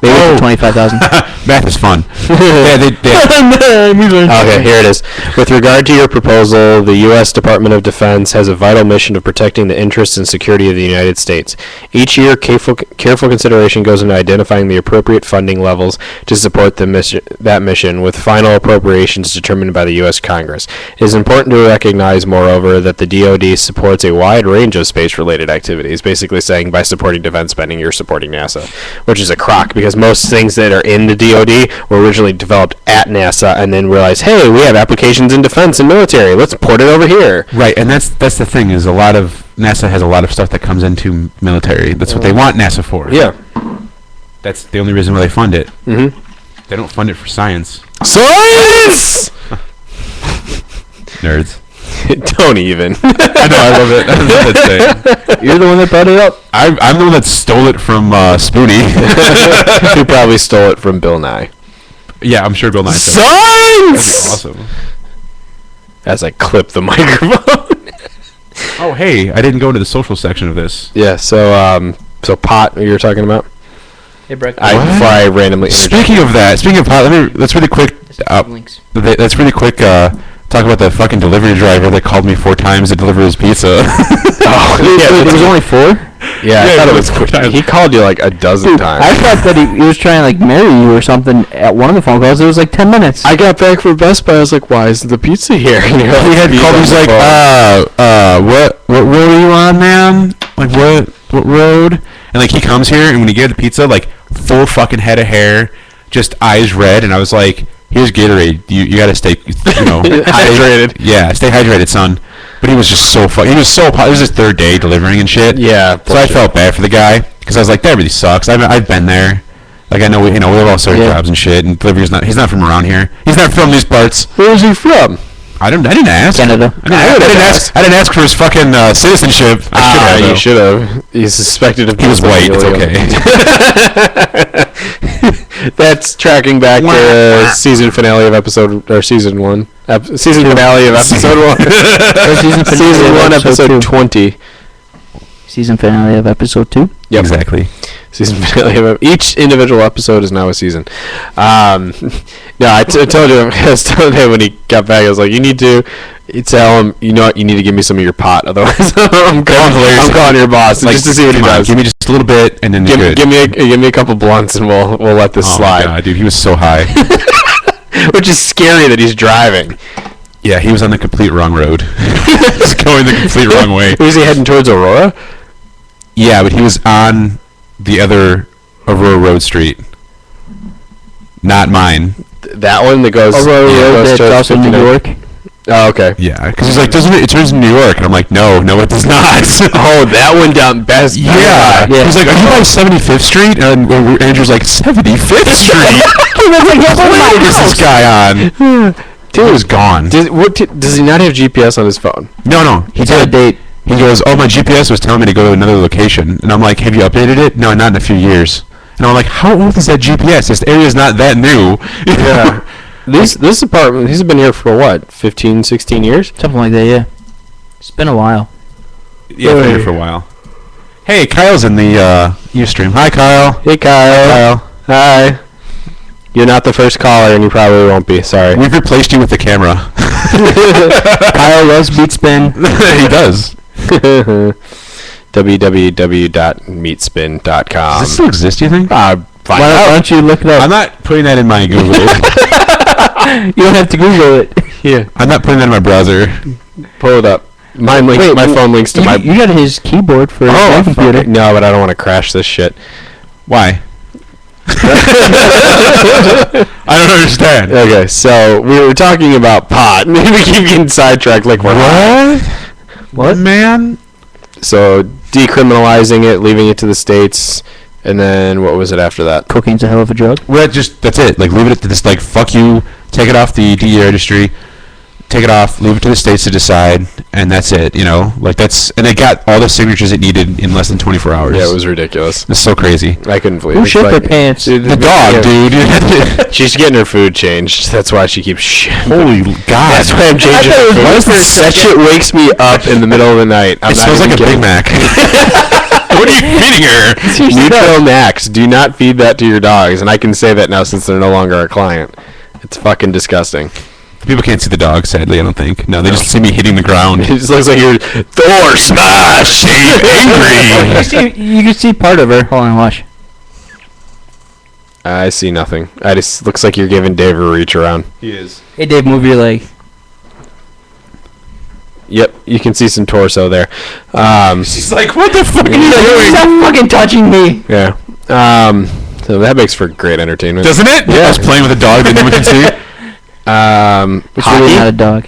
Speaker 2: Maybe 25,000.
Speaker 3: Math is fun. Yeah,
Speaker 1: Okay, here it is. With regard to your proposal, the U.S. Department of Defense has a vital mission of protecting the interests and security of the United States. Each year, careful consideration goes into identifying the appropriate funding levels to support that mission, with final appropriations determined by the U.S. Congress. It is important to recognize, moreover, that the DoD supports a wide range of space-related activities, basically saying by supporting defense spending, you're supporting NASA, which is a crock, because most things that are in the DoD were originally developed at NASA and then realized, hey, we have applications in defense and military. Let's port it over here.
Speaker 3: Right, and that's the thing, is NASA has a lot of stuff that comes into military. That's what they want NASA for.
Speaker 1: Yeah.
Speaker 3: That's the only reason why they fund it.
Speaker 1: Mm-hmm.
Speaker 3: They don't fund it for science.
Speaker 1: Science!
Speaker 3: Nerds.
Speaker 1: Don't even.
Speaker 3: I know, I love it. I love that saying.
Speaker 2: You're the one that brought it up.
Speaker 3: I'm the one that stole it from Spoonie.
Speaker 1: Who probably stole it from Bill Nye.
Speaker 3: Yeah, I'm sure Bill Nye stole it.
Speaker 1: Science!
Speaker 3: That'd be awesome.
Speaker 1: As I clip the microphone.
Speaker 3: Oh, hey, I didn't go into the social section of this.
Speaker 1: Yeah, so pot you were talking about?
Speaker 2: Hey, Breck.
Speaker 1: Before I randomly
Speaker 3: Speaking of pot, let's really quick.
Speaker 2: Links.
Speaker 3: Let's really quick talk about the fucking delivery driver that called me 4 times to deliver his pizza.
Speaker 1: Oh, yeah,
Speaker 2: It was only 4?
Speaker 1: Yeah, I thought it was quick. He called you like a dozen times.
Speaker 2: I thought that he was trying to like marry you or something at one of the phone calls. It was like 10 minutes.
Speaker 1: I got back from Best Buy. I was like, "Why isn't the pizza here?" And
Speaker 3: He had called. He's like, what road are you on, man? Like, what road? And like, he comes here, and when he gave the pizza, like, full fucking head of hair, just eyes red, and I was like, here's Gatorade. You gotta stay,
Speaker 1: hydrated.
Speaker 3: Yeah, stay hydrated, son. But he was just so he was so it was his 3rd day delivering and shit.
Speaker 1: Yeah.
Speaker 3: So I felt bad for the guy, because I was like, that really sucks. I've been there. Like, I know we have all sorts of jobs and shit, and he's not from around here. He's not from these parts.
Speaker 1: Where is he from?
Speaker 3: I didn't ask.
Speaker 2: Canada.
Speaker 3: I didn't ask for his fucking citizenship.
Speaker 1: You should have. He's suspected of.
Speaker 3: He was white. It's okay.
Speaker 1: That's tracking back to season finale of episode or season 1. Season finale of episode 1. Season 1, episode 20.
Speaker 2: Season finale of episode 2.
Speaker 1: Yep.
Speaker 3: Exactly.
Speaker 1: Season finale of each individual episode is now a season. No, I told him. I was telling him when he got back. I was like, you need to tell him. You know what? You need to give me some of your pot. Otherwise, I'm calling your boss just to see what he does.
Speaker 3: Give me just a little bit, and then you're good.
Speaker 1: Give me a couple blunts, and we'll let this slide.
Speaker 3: Oh my God, dude, he was so high.
Speaker 1: Which is scary that he's driving.
Speaker 3: Yeah, he was on the complete wrong road. He's going the complete wrong way.
Speaker 1: Was he heading towards Aurora?
Speaker 3: Yeah, but he was on the other Aurora Road Street. Not mine.
Speaker 1: That one that goes
Speaker 2: Aurora Road that's also New York.
Speaker 1: Oh, okay.
Speaker 3: Yeah, because he's like, doesn't it turns in New York? And I'm like, no, it does not.
Speaker 1: Oh, that one down Best Buy.
Speaker 3: Yeah. He's like, are you by 75th Street? And Andrew's like, 75th Street? What is this guy on? Dude was gone.
Speaker 1: Does he not have GPS on his phone?
Speaker 3: No. He did a date. He goes, oh, my GPS was telling me to go to another location. And I'm like, have you updated it? No, not in a few years. And I'm like, how old is that GPS? This area's not that new.
Speaker 1: Yeah. This apartment, he's been here for what, 15, 16 years?
Speaker 2: Something like that, yeah. It's been a while.
Speaker 3: Yeah, I've been here for a while. Hey, Kyle's in the Ustream. Hi, Kyle.
Speaker 1: Hey, Kyle.
Speaker 3: Hi.
Speaker 1: You're not the first caller, and you probably won't be. Sorry.
Speaker 3: We've replaced you with the camera.
Speaker 2: Kyle loves beat spin.
Speaker 3: He does.
Speaker 1: www.meatspin.com.
Speaker 3: Does this still exist, do you think?
Speaker 2: Why don't you look it up?
Speaker 3: I'm not putting that in my Google.
Speaker 2: You don't have to Google it.
Speaker 1: Yeah.
Speaker 3: I'm not putting that in my browser.
Speaker 1: Pull it up. My phone links to my...
Speaker 2: You got his keyboard for
Speaker 1: Oh,
Speaker 2: your computer.
Speaker 1: no, but I don't want to crash this shit.
Speaker 3: Why? I don't understand.
Speaker 1: Okay, so we were talking about pot. Maybe we keep getting sidetracked like we're not.
Speaker 3: What, man?
Speaker 1: So decriminalizing it, leaving it to the states, and then what was it after that?
Speaker 2: Cocaine's a hell of a drug.
Speaker 3: Well, that's it. Like, leave it to this. Like, fuck you. Take it off the DEA registry. Take it off. Leave it to the states to decide, and that's it. You know, like that's. And they got all the signatures it needed in less than 24 hours.
Speaker 1: Yeah, it was ridiculous.
Speaker 3: It's so crazy.
Speaker 1: I couldn't believe it.
Speaker 2: Who shit their pants?
Speaker 3: The dog, dude.
Speaker 1: She's getting her food changed. That's why she keeps shit.
Speaker 3: Holy God.
Speaker 1: That's why I'm changing her food. That shit wakes me up in the middle of the night.
Speaker 3: It smells like a Big Mac. What are you feeding her?
Speaker 1: Neutral Max. Do not feed that to your dogs. And I can say that now since they're no longer a client. It's fucking disgusting.
Speaker 3: People can't see the dog, sadly, I don't think. No, they just see me hitting the ground.
Speaker 1: It just looks like you're Thor smash, angry.
Speaker 2: You can see part of her. Hold on, watch.
Speaker 1: I see nothing. I just looks like you're giving Dave a reach around.
Speaker 3: He is.
Speaker 2: Hey, Dave, move your leg.
Speaker 1: Yep, you can see some torso there.
Speaker 3: She's like, what the fuck are you doing?
Speaker 2: Stop fucking touching me.
Speaker 1: Yeah. So that makes for great entertainment.
Speaker 3: Doesn't it?
Speaker 1: Yeah.
Speaker 3: I was playing with a dog that no one can see.
Speaker 2: It's really not a dog.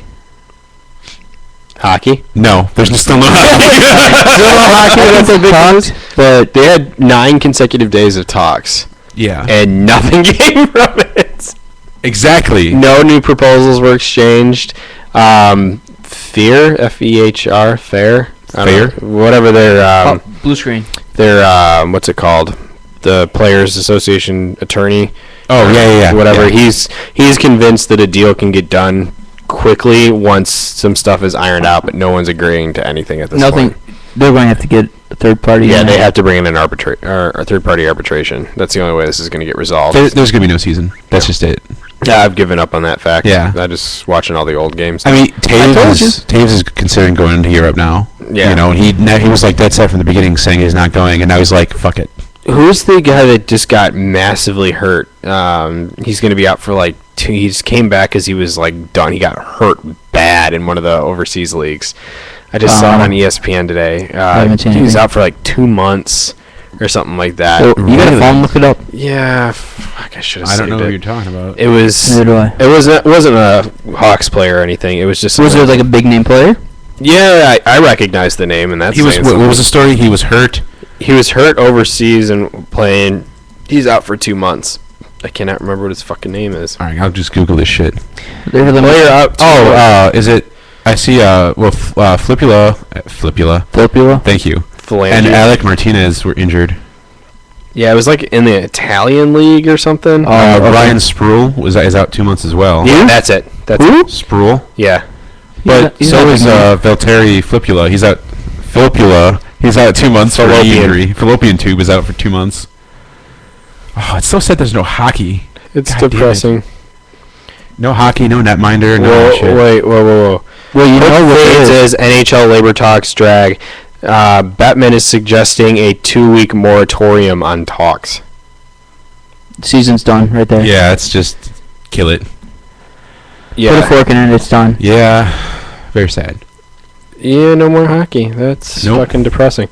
Speaker 1: Hockey?
Speaker 3: No, there's still no hockey.
Speaker 1: But they had 9 consecutive days of talks,
Speaker 3: Yeah.
Speaker 1: and nothing came from it.
Speaker 3: Exactly.
Speaker 1: No new proposals were exchanged. Fear, F-E-H-R, Fair?
Speaker 3: Fair?
Speaker 1: Whatever their,
Speaker 2: Blue screen.
Speaker 1: their, what's it called? The Players Association attorney.
Speaker 3: Oh, yeah.
Speaker 1: Whatever.
Speaker 3: Yeah.
Speaker 1: He's convinced that a deal can get done quickly once some stuff is ironed out, but no one's agreeing to anything at this point.
Speaker 2: They're going to have to get a third party.
Speaker 1: Yeah,
Speaker 2: in
Speaker 1: they
Speaker 2: there.
Speaker 1: have to bring in an a third-party arbitration. That's the only way this is going to get resolved.
Speaker 3: There's going to be no season. That's just it.
Speaker 1: Yeah, I've given up on that fact.
Speaker 3: Yeah.
Speaker 1: I'm just watching all the old games.
Speaker 3: I mean,
Speaker 2: told
Speaker 3: Taves is considering going into Europe now.
Speaker 1: Yeah.
Speaker 3: You know, and he was like dead set from the beginning saying he's not going, and now he's like, fuck it.
Speaker 1: Who's the guy that just got massively hurt? He's going to be out for like 2. He just came back because he was like done. He got hurt bad in one of the overseas leagues. I just saw it on ESPN today.
Speaker 2: I haven't seen
Speaker 1: He was
Speaker 2: anything.
Speaker 1: out for like 2 months or something like that.
Speaker 2: Well, you got a phone? Look it up.
Speaker 1: Yeah, fuck, I should have
Speaker 3: I
Speaker 1: saved
Speaker 3: don't know
Speaker 1: it.
Speaker 3: who you're talking about.
Speaker 1: It was.
Speaker 2: Neither do I.
Speaker 1: It wasn't a Hawks player or anything. It was just.
Speaker 2: Was it like a big name player?
Speaker 1: Yeah, I recognize the name, and that's.
Speaker 3: He was.
Speaker 1: saying
Speaker 3: What
Speaker 1: something.
Speaker 3: was the story? He was hurt.
Speaker 1: He was hurt overseas and playing. He's out for 2 months. I cannot remember what his fucking name is.
Speaker 3: All right, I'll just Google this shit.
Speaker 2: They're the
Speaker 1: Player out.
Speaker 3: Is it? I see. Flipula.
Speaker 2: Filipula.
Speaker 3: Thank you.
Speaker 1: Phalange.
Speaker 3: And Alec Martinez were injured.
Speaker 1: Yeah, it was like in the Italian league or something.
Speaker 2: Okay.
Speaker 3: Ryan Sproul is out 2 months as well.
Speaker 1: Yeah, that's it. That's
Speaker 2: Who?
Speaker 1: it.
Speaker 3: Sproul.
Speaker 1: Yeah.
Speaker 3: But
Speaker 2: He's
Speaker 3: so
Speaker 2: not
Speaker 3: is
Speaker 2: big name.
Speaker 3: Valtteri Filppula. He's out. Filppula. He's out 2 months for knee
Speaker 1: Fallopian.
Speaker 3: injury. Fallopian tube is out for 2 months. Oh, it's so sad. There's no hockey.
Speaker 1: It's
Speaker 3: God damn it.
Speaker 1: depressing.
Speaker 3: No hockey. No netminder. No shit.
Speaker 1: Whoa.
Speaker 2: Well, you know what it
Speaker 1: It
Speaker 2: is.
Speaker 1: says NHL labor talks drag. Batman is suggesting a 2-week moratorium on talks.
Speaker 2: Season's done right there.
Speaker 3: Yeah, it's just kill it.
Speaker 2: Put a
Speaker 1: Yeah.
Speaker 2: fork in it. It's done.
Speaker 3: Yeah, very sad.
Speaker 1: Yeah, no more hockey. That's
Speaker 3: Nope.
Speaker 1: fucking depressing.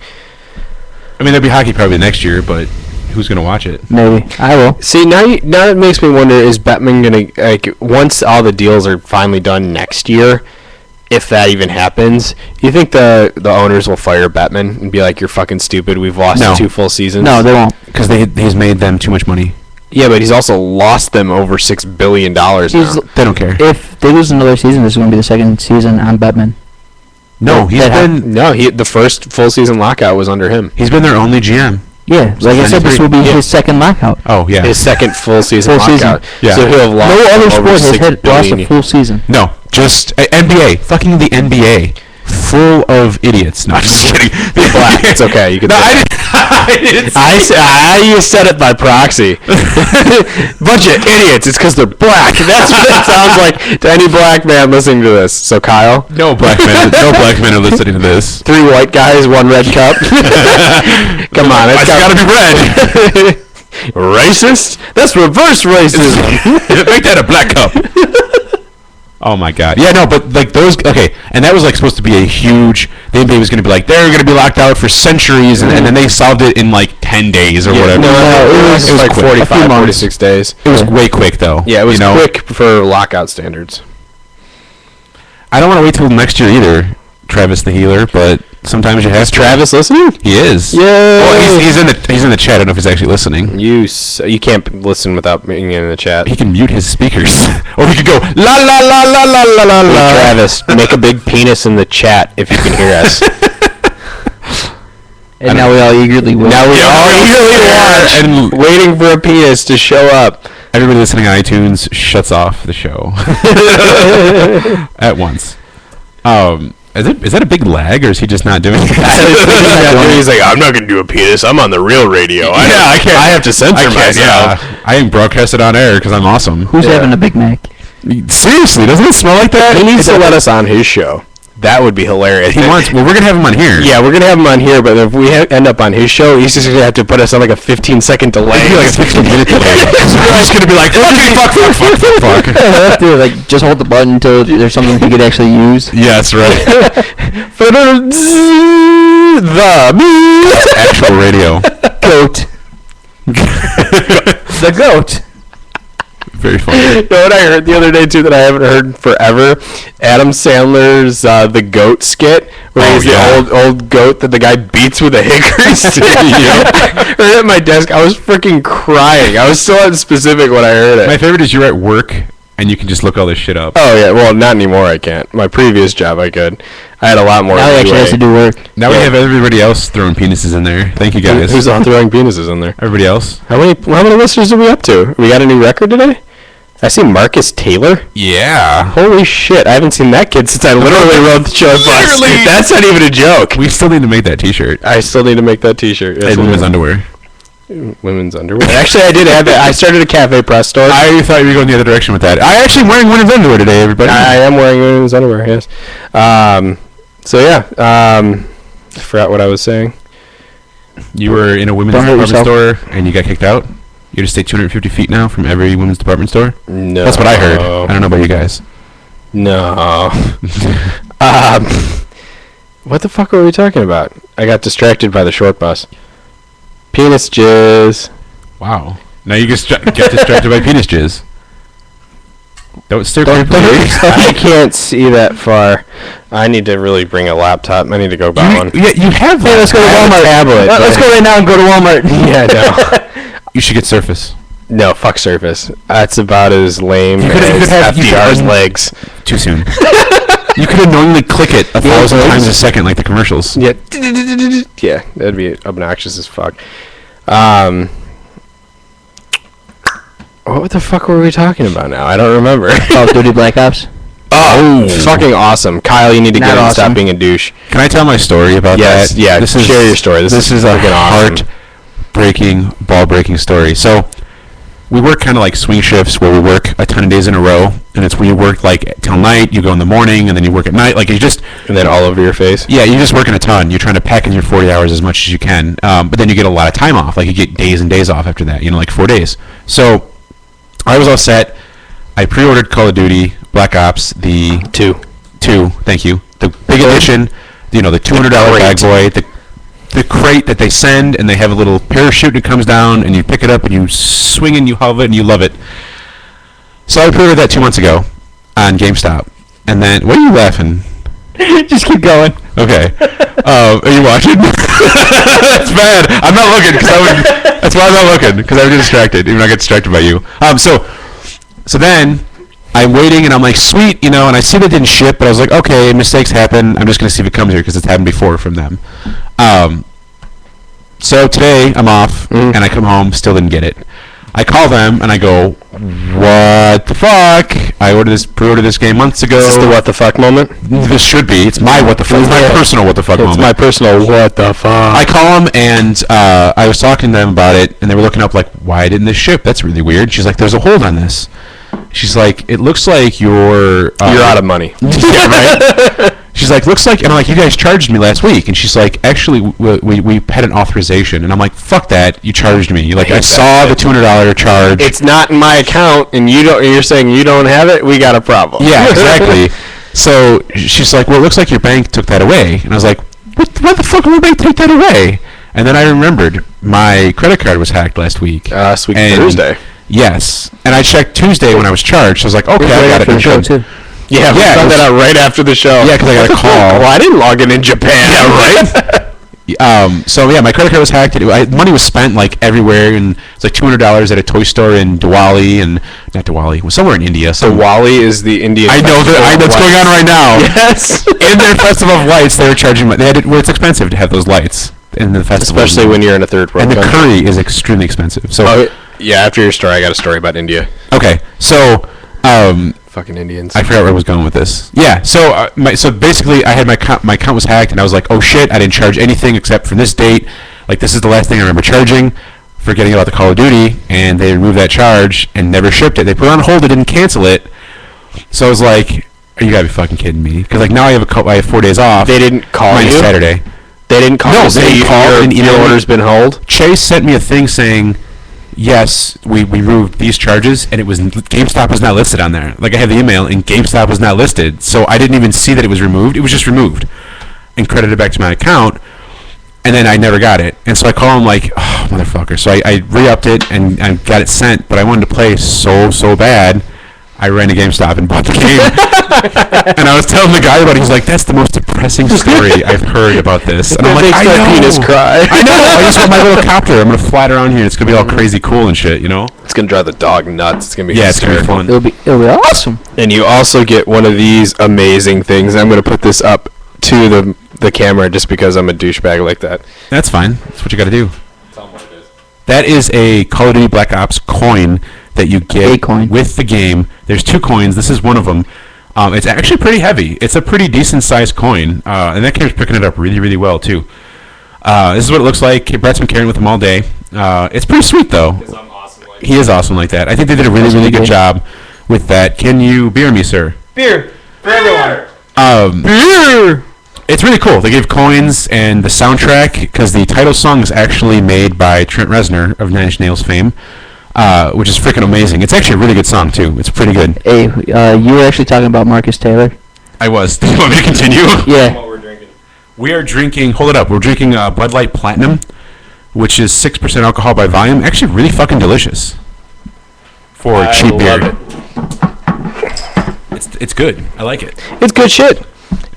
Speaker 3: I mean, there'll be hockey probably next year, but who's gonna watch it?
Speaker 2: Maybe I will.
Speaker 1: See, now it makes me wonder, is Batman going to, like, once all the deals are finally done next year, if that even happens, you think the owners will fire Batman and be like, you're fucking stupid, we've lost
Speaker 3: No.
Speaker 1: 2 full seasons?
Speaker 2: No, they won't.
Speaker 3: Because he's made them too much money.
Speaker 1: Yeah, but he's also lost them over $6 billion now.
Speaker 2: He's-
Speaker 3: They don't care.
Speaker 2: If they lose another season, this is going to be the second season on Batman.
Speaker 3: No, he's
Speaker 2: that
Speaker 3: been
Speaker 1: No, the first full season lockout was under him.
Speaker 3: he's been their only GM.
Speaker 2: Yeah, like I said, this will be
Speaker 1: Yeah.
Speaker 2: his second lockout.
Speaker 3: Oh yeah.
Speaker 1: His second full season
Speaker 2: Full season.
Speaker 1: lockout.
Speaker 3: Yeah.
Speaker 1: So he'll have lost
Speaker 2: No other
Speaker 1: over
Speaker 2: sport has
Speaker 1: $6
Speaker 2: lost a
Speaker 1: billion.
Speaker 2: full season.
Speaker 3: No, just NBA. Fucking the NBA. full of idiots. No, I'm just kidding.
Speaker 1: Black. It's okay. You can.
Speaker 3: No,
Speaker 1: say
Speaker 3: I didn't.
Speaker 1: you said it by proxy. Bunch of idiots. It's because they're black. That's what it sounds like to any black man listening to this. So Kyle,
Speaker 3: No black men are listening to this.
Speaker 1: 3 white guys, 1 red cup. Come on, it's
Speaker 3: got to be red.
Speaker 1: Racist? That's reverse racism.
Speaker 3: Make that a black cup. Oh my god. Yeah, no, but like those. Okay, and that was like supposed to be a huge. The NBA was going to be like they're going to be locked out for centuries, and then they solved it in like 10 days or whatever.
Speaker 1: No, it was like
Speaker 3: quick.
Speaker 1: 45, 46 days.
Speaker 3: It was way quick though.
Speaker 1: Yeah, it was quick for lockout standards.
Speaker 3: I don't want to wait till next year either, Travis the Healer, but sometimes you have
Speaker 1: Is Travis listening?
Speaker 3: He is.
Speaker 1: Yeah.
Speaker 3: Well, he's in the chat. I don't know if he's actually listening.
Speaker 1: You can't listen without being in the chat.
Speaker 3: He can mute his speakers, or he could go la la la la la la la la.
Speaker 1: Hey, Travis, make a big penis in the chat if you can hear us.
Speaker 2: And now we all eagerly wait.
Speaker 1: Now we all eagerly watch and waiting for a penis to show up.
Speaker 3: Everybody listening on iTunes shuts off the show at once. Is that a big lag, or is he just not doing it?
Speaker 1: He's like, I'm not going to do a penis. I'm on the real radio. I can't. I have to censor myself.
Speaker 3: Yeah. I ain't broadcasted on air because I'm awesome.
Speaker 2: Who's having a Big Mac?
Speaker 3: Seriously, doesn't it smell like that?
Speaker 1: He needs to let us on his show. That would be hilarious.
Speaker 3: Well, we're going to have him on here.
Speaker 1: Yeah, we're going to have him on here, but if we end up on his show, he's just going to have to put us on like a 15-second delay.
Speaker 3: It'd be like a 15-minute delay. We're just going to be like, fuck.
Speaker 2: Dude, like, just hold the button until there's something he could actually use.
Speaker 3: Yeah, that's right. Actual radio.
Speaker 2: Goat. The goat.
Speaker 3: Very funny.
Speaker 1: You know what I heard the other day, too, that I haven't heard forever? Adam Sandler's The Goat skit, where he's the old goat that the guy beats with a hickory stick. I heard it at my desk. I was freaking crying. I was so unspecific when I heard it.
Speaker 3: My favorite is you're at work, and you can just look all this shit up.
Speaker 1: Oh, yeah. Well, not anymore, I can't. My previous job, I could. I had a lot more.
Speaker 2: Now he actually has to do work.
Speaker 3: Now we have everybody else throwing penises in there. Thank you, guys.
Speaker 1: Who's all throwing penises in there?
Speaker 3: Everybody else?
Speaker 1: How many listeners are we up to? We got a new record today? I see Marcus Taylor.
Speaker 3: Yeah.
Speaker 1: Holy shit! I haven't seen that kid since I literally rode the show bus. That's not even a joke.
Speaker 3: We still need to make that T-shirt.
Speaker 1: I still need to make that T-shirt.
Speaker 3: And women's underwear.
Speaker 1: Women's underwear. Actually, I did have it. I started a cafe press store.
Speaker 3: I thought you were going the other direction with that. I actually am wearing women's underwear today, everybody.
Speaker 1: I am wearing women's underwear. Yes. So yeah. I forgot what I was saying.
Speaker 3: You were in a women's department store and you got kicked out. You have to stay 250 feet now from every women's department store?
Speaker 1: No.
Speaker 3: That's what I heard. I don't know about you guys.
Speaker 1: No. What the fuck were we talking about? I got distracted by the short bus. Penis jizz.
Speaker 3: Wow. Now you get distracted by penis jizz. Don't stare at
Speaker 1: I can't see that far. I need to really bring a laptop. I need to go buy one.
Speaker 3: Yeah, you have that.
Speaker 2: Hey, let's go to Walmart.
Speaker 1: Tablet.
Speaker 2: Let's go right now and go to Walmart.
Speaker 1: Yeah, no.
Speaker 3: You should get Surface.
Speaker 1: No, fuck Surface. That's about as lame as FDR's legs.
Speaker 3: Too soon. You could unknowingly click it 1,000 times a second like the commercials.
Speaker 1: Yeah. Yeah, that'd be obnoxious as fuck. What the fuck were we talking about now? I don't remember.
Speaker 2: Call of Duty Black Ops.
Speaker 1: Oh, fucking awesome. Kyle, you need to get and stop being a douche.
Speaker 3: Can I tell my story about that?
Speaker 1: Yeah, share your story. This is a
Speaker 3: heart-breaking, ball-breaking story. So, we work kind of like swing shifts where we work a ton of days in a row, and it's when you work like till night, you go in the morning, and then you work at night. Like you just...
Speaker 1: And then all over your face?
Speaker 3: Yeah, you're just working a ton. You're trying to pack in your 40 hours as much as you can, but then you get a lot of time off. Like you get days and days off after that, like 4 days. So, I was all set. I pre-ordered Call of Duty Black Ops, the... Two, thank you. The big edition, the $200 bag boy, the crate that they send, and they have a little parachute that comes down, and you pick it up, and you swing and you hover it, and you love it. So I pre-ordered that 2 months ago on GameStop. And then... What are you laughing?
Speaker 2: Just keep going.
Speaker 3: Okay. Are you watching? That's bad. I'm not looking, that's why I'm not looking, because I would get distracted, even though I get distracted by you. So then... I'm waiting, and I'm like, sweet, and I see that it didn't ship, but I was like, okay, mistakes happen. I'm just going to see if it comes here, because it's happened before from them. So today, I'm off, and I come home, still didn't get it. I call them, and I go, what the fuck? I pre-ordered this game months ago.
Speaker 1: Is this the what the fuck moment?
Speaker 3: This should be. It's my what the fuck. It's my personal what the fuck moment.
Speaker 1: It's my personal what the fuck.
Speaker 3: I call them, and I was talking to them about it, and they were looking up, like, why didn't this ship? That's really weird. She's like, there's a hold on this. She's like, it looks like you're
Speaker 1: out of money.
Speaker 3: Yeah, right? She's like, looks like, and I'm like, you guys charged me last week. And she's like, actually, we had an authorization. And I'm like, fuck that, you charged me. Like, I saw the $200 charge.
Speaker 1: It's not in my account, and you're saying you don't have it, we got a problem.
Speaker 3: Yeah, exactly. So she's like, well, it looks like your bank took that away. And I was like, why the fuck would my bank take that away? And then I remembered my credit card was hacked last week.
Speaker 1: Last week, Thursday.
Speaker 3: Yes. And I checked Tuesday when I was charged. So I was like, okay, I got it.
Speaker 2: For the show, too.
Speaker 1: Yeah, we found that out right after the show.
Speaker 3: Yeah, because I got a call.
Speaker 1: Well, I didn't log in Japan.
Speaker 3: Yeah, right? So, yeah, my credit card was hacked. Money was spent, like, everywhere. And it's like $200 at a toy store in Diwali. And not Diwali. Well, somewhere in India.
Speaker 1: Diwali is the Indian
Speaker 3: I know what's going on right now.
Speaker 1: Yes.
Speaker 3: In their festival of lights, they were charging money. It's expensive to have those lights in the festival.
Speaker 1: Especially when you're in a third world
Speaker 3: country. And the
Speaker 1: country.
Speaker 3: curry is extremely expensive. So,
Speaker 1: yeah, after your story, I got a story about India.
Speaker 3: Okay, so...
Speaker 1: fucking Indians.
Speaker 3: I forgot where I was going with this. Yeah, so so basically, I had my account was hacked, and I was like, oh shit, I didn't charge anything except for this date. Like, this is the last thing I remember charging, forgetting about the Call of Duty, and they removed that charge and never shipped it. They put it on hold, they didn't cancel it. So I was like, you gotta be fucking kidding me. Because, like, now I have 4 days off.
Speaker 1: They didn't call you?
Speaker 3: Saturday.
Speaker 1: They didn't call you?
Speaker 3: They didn't call.
Speaker 1: Your order's been held?
Speaker 3: Chase sent me a thing saying... Yes, we removed these charges, and it was GameStop was not listed on there. Like, I had the email, and GameStop was not listed, so I didn't even see that it was removed. It was just removed and credited back to my account, and then I never got it. And so I call him like, oh, motherfucker. So I re-upped it, and I got it sent, but I wanted to play so bad, I ran to GameStop and bought the game. And I was telling the guy about it. He's like, that's the most depressing story I've heard about this. And I'm like, I know.
Speaker 1: Penis cry.
Speaker 3: I know. I just want my little copter. I'm going to fly it around here. It's going to be all crazy cool and shit, you know?
Speaker 1: It's going to drive the dog nuts. It's going to be
Speaker 3: it's going to be fun.
Speaker 2: It'll be awesome.
Speaker 1: And you also get one of these amazing things. I'm going to put this up to the camera just because I'm a douchebag like that.
Speaker 3: That's fine. That's what you got to do. Tell them what it is. That is a Call of Duty Black Ops coin that you get with the game. There's 2 coins. This is one of them. It's actually pretty heavy. It's a pretty decent-sized coin, and that camera's picking it up really, really well, too. This is what it looks like. Brett's been carrying with him all day. It's pretty sweet, though. He is awesome like that. I think they did a really, really good job with that. Can you beer me, sir?
Speaker 1: Beer for everyone.
Speaker 3: Beer! It's really cool. They gave coins and the soundtrack, because the title song is actually made by Trent Reznor of Nine Inch Nails fame. Which is freaking amazing. It's actually a really good song, too. It's pretty good.
Speaker 2: Hey, you were actually talking about Marcus Taylor.
Speaker 3: I was. Do you want me to continue?
Speaker 2: Yeah.
Speaker 1: What we're drinking.
Speaker 3: We are drinking, hold it up, we're drinking Bud Light Platinum, which is 6% alcohol by volume. Actually really fucking delicious for cheap beer. It's good. I like it.
Speaker 1: It's good shit.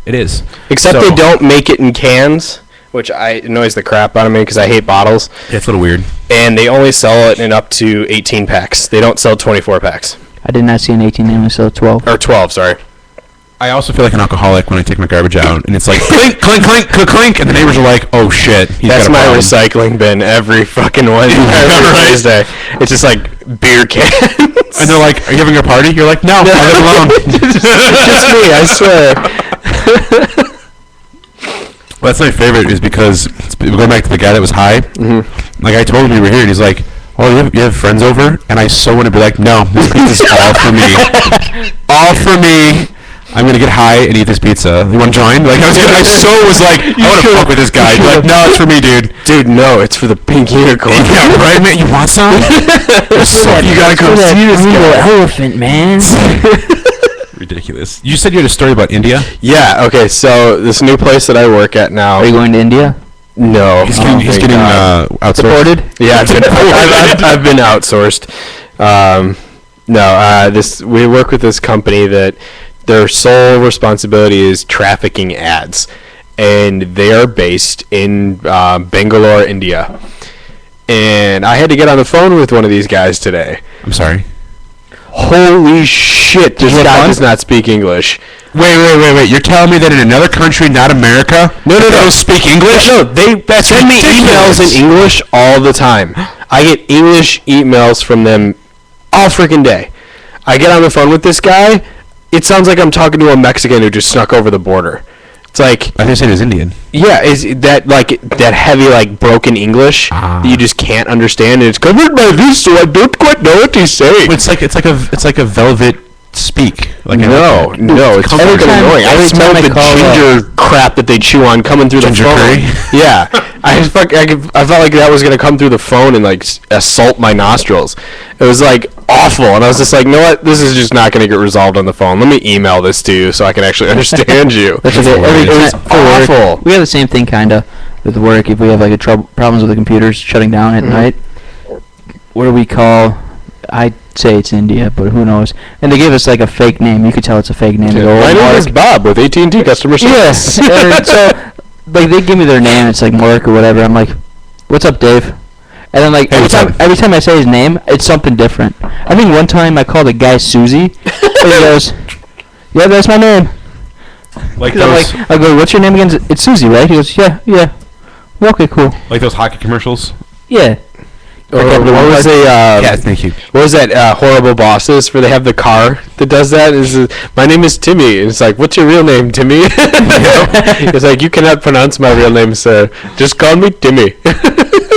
Speaker 3: It is.
Speaker 1: Except they don't make it in cans, which annoys the crap out of me because I hate bottles.
Speaker 3: Yeah, it's a little weird.
Speaker 1: And they only sell it in up to 18 packs. They don't sell 24 packs.
Speaker 2: I did not see an 18, they only sell 12.
Speaker 1: Or 12, sorry.
Speaker 3: I also feel like an alcoholic when I take my garbage out, and it's like clink, clink, clink, clink, clink, and the neighbors are like, "Oh shit,
Speaker 1: that's my recycling bin every fucking Wednesday, every Thursday. It's just like beer cans."
Speaker 3: And they're like, "Are you having a party?" You're like, "No, I live alone."
Speaker 1: Just me, I swear.
Speaker 3: Well, that's my favorite, is because going back to the guy that was high. Mm-hmm. Like I told him we were here, and he's like, "Oh, you have friends over?" And I so want to be like, "No, this pizza's all for me, all for me. I'm gonna get high and eat this pizza. You want to join?" Like I was like, I want to fuck with this guy. Like, no, it's for me, dude.
Speaker 1: Dude, no, it's for the pink unicorn.
Speaker 3: Yeah, right, man. You want some? You gotta come see this guy.
Speaker 2: Elephant, man.
Speaker 3: Ridiculous. You said you had a story about India?
Speaker 1: Yeah. Okay. So this new place that I work at now.
Speaker 2: Are you going to India?
Speaker 1: No.
Speaker 3: He's getting outsourced.
Speaker 2: Deported?
Speaker 1: Yeah, I've been outsourced. We work with this company that their sole responsibility is trafficking ads, and they are based in Bangalore, India. And I had to get on the phone with one of these guys today.
Speaker 3: I'm sorry.
Speaker 1: Holy shit, this guy does not speak English.
Speaker 3: Wait. You're telling me that in another country, not America,
Speaker 1: no,
Speaker 3: speak English?
Speaker 1: No, they send me emails in English all the time. I get English emails from them all freaking day. I get on the phone with this guy. It sounds like I'm talking to a Mexican who just snuck over the border. It's like
Speaker 3: I didn't say it was Indian.
Speaker 1: Yeah, is that like that heavy like broken English that you just can't understand, and it's covered by this, so I don't quite know what he's saying.
Speaker 3: It's like a velvet speak. Like
Speaker 1: no, it's fucking annoying. I smell the ginger crap that they chew on coming through the phone.
Speaker 3: Curry?
Speaker 1: Yeah, I felt like that was gonna come through the phone and like assault my nostrils. It was like awful, and I was just like, you know what? This is just not gonna get resolved on the phone. Let me email this to you so I can actually understand you.
Speaker 2: That's it was awful. We have the same thing kind of with work. If we have like problems with the computers shutting down at night, what do we call? I'd say it's India, but who knows? And they give us like a fake name. You could tell it's a fake name.
Speaker 1: Yeah. My name is Bob with AT&T customer service.
Speaker 2: Yes. So, like, they give me their name. It's like Mark or whatever. I'm like, "What's up, Dave?" And then like every time I say his name, it's something different. I think one time I called a guy Susie, and he goes, "Yeah, that's my name."
Speaker 3: Like those.
Speaker 2: I go, "What's your name again?" "It's Susie, right?" He goes, "Yeah." Well, okay, cool.
Speaker 3: Like those hockey commercials.
Speaker 2: Yeah.
Speaker 1: Or what was
Speaker 3: yeah, thank you.
Speaker 1: What was that Horrible Bosses where they have the car that does that? My name is Timmy. And it's like, what's your real name, Timmy? It's like, you cannot pronounce my real name, sir. Just call me Timmy.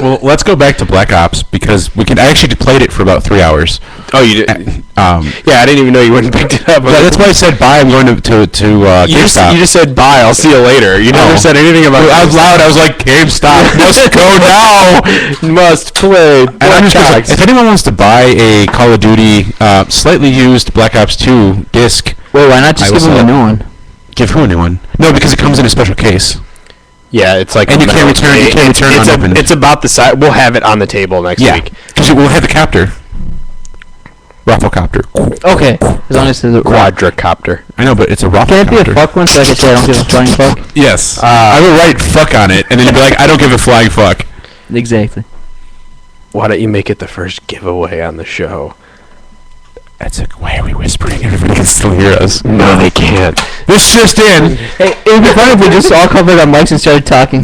Speaker 3: Well, let's go back to Black Ops because I actually played it for about 3 hours.
Speaker 1: Oh, you did? Yeah, I didn't even know you wouldn't picked it up.
Speaker 3: That's why I said bye. I'm going to GameStop.
Speaker 1: You just said bye. I'll see you later. You never said anything about it.
Speaker 3: I was loud. I was like, GameStop must go now.
Speaker 1: Must play.
Speaker 3: If anyone wants to buy a Call of Duty slightly used Black Ops 2 disc,
Speaker 2: wait, why not just give them a new one?
Speaker 3: Give who a new one? No, because it comes in a special case.
Speaker 1: Yeah, it's like,
Speaker 3: and you can't return unopened.
Speaker 1: It's about the size. We'll have it on the table next week.
Speaker 3: Because we'll have the copter. Rafflecopter.
Speaker 2: Okay, as long as it's a
Speaker 1: quadricopter.
Speaker 3: I know, but it's a rafflecopter.
Speaker 2: Can it be a fuck one so I can say I don't give a flying fuck?
Speaker 3: Yes. I will write fuck on it, and then you'll be like, I don't give a flying fuck.
Speaker 2: Exactly.
Speaker 1: Why don't you make it the first giveaway on the show?
Speaker 3: That's like, why are we whispering? Everybody can still hear us.
Speaker 1: No, they can't.
Speaker 3: This just in.
Speaker 2: Hey, it would be funny if we just all covered our mics and started talking.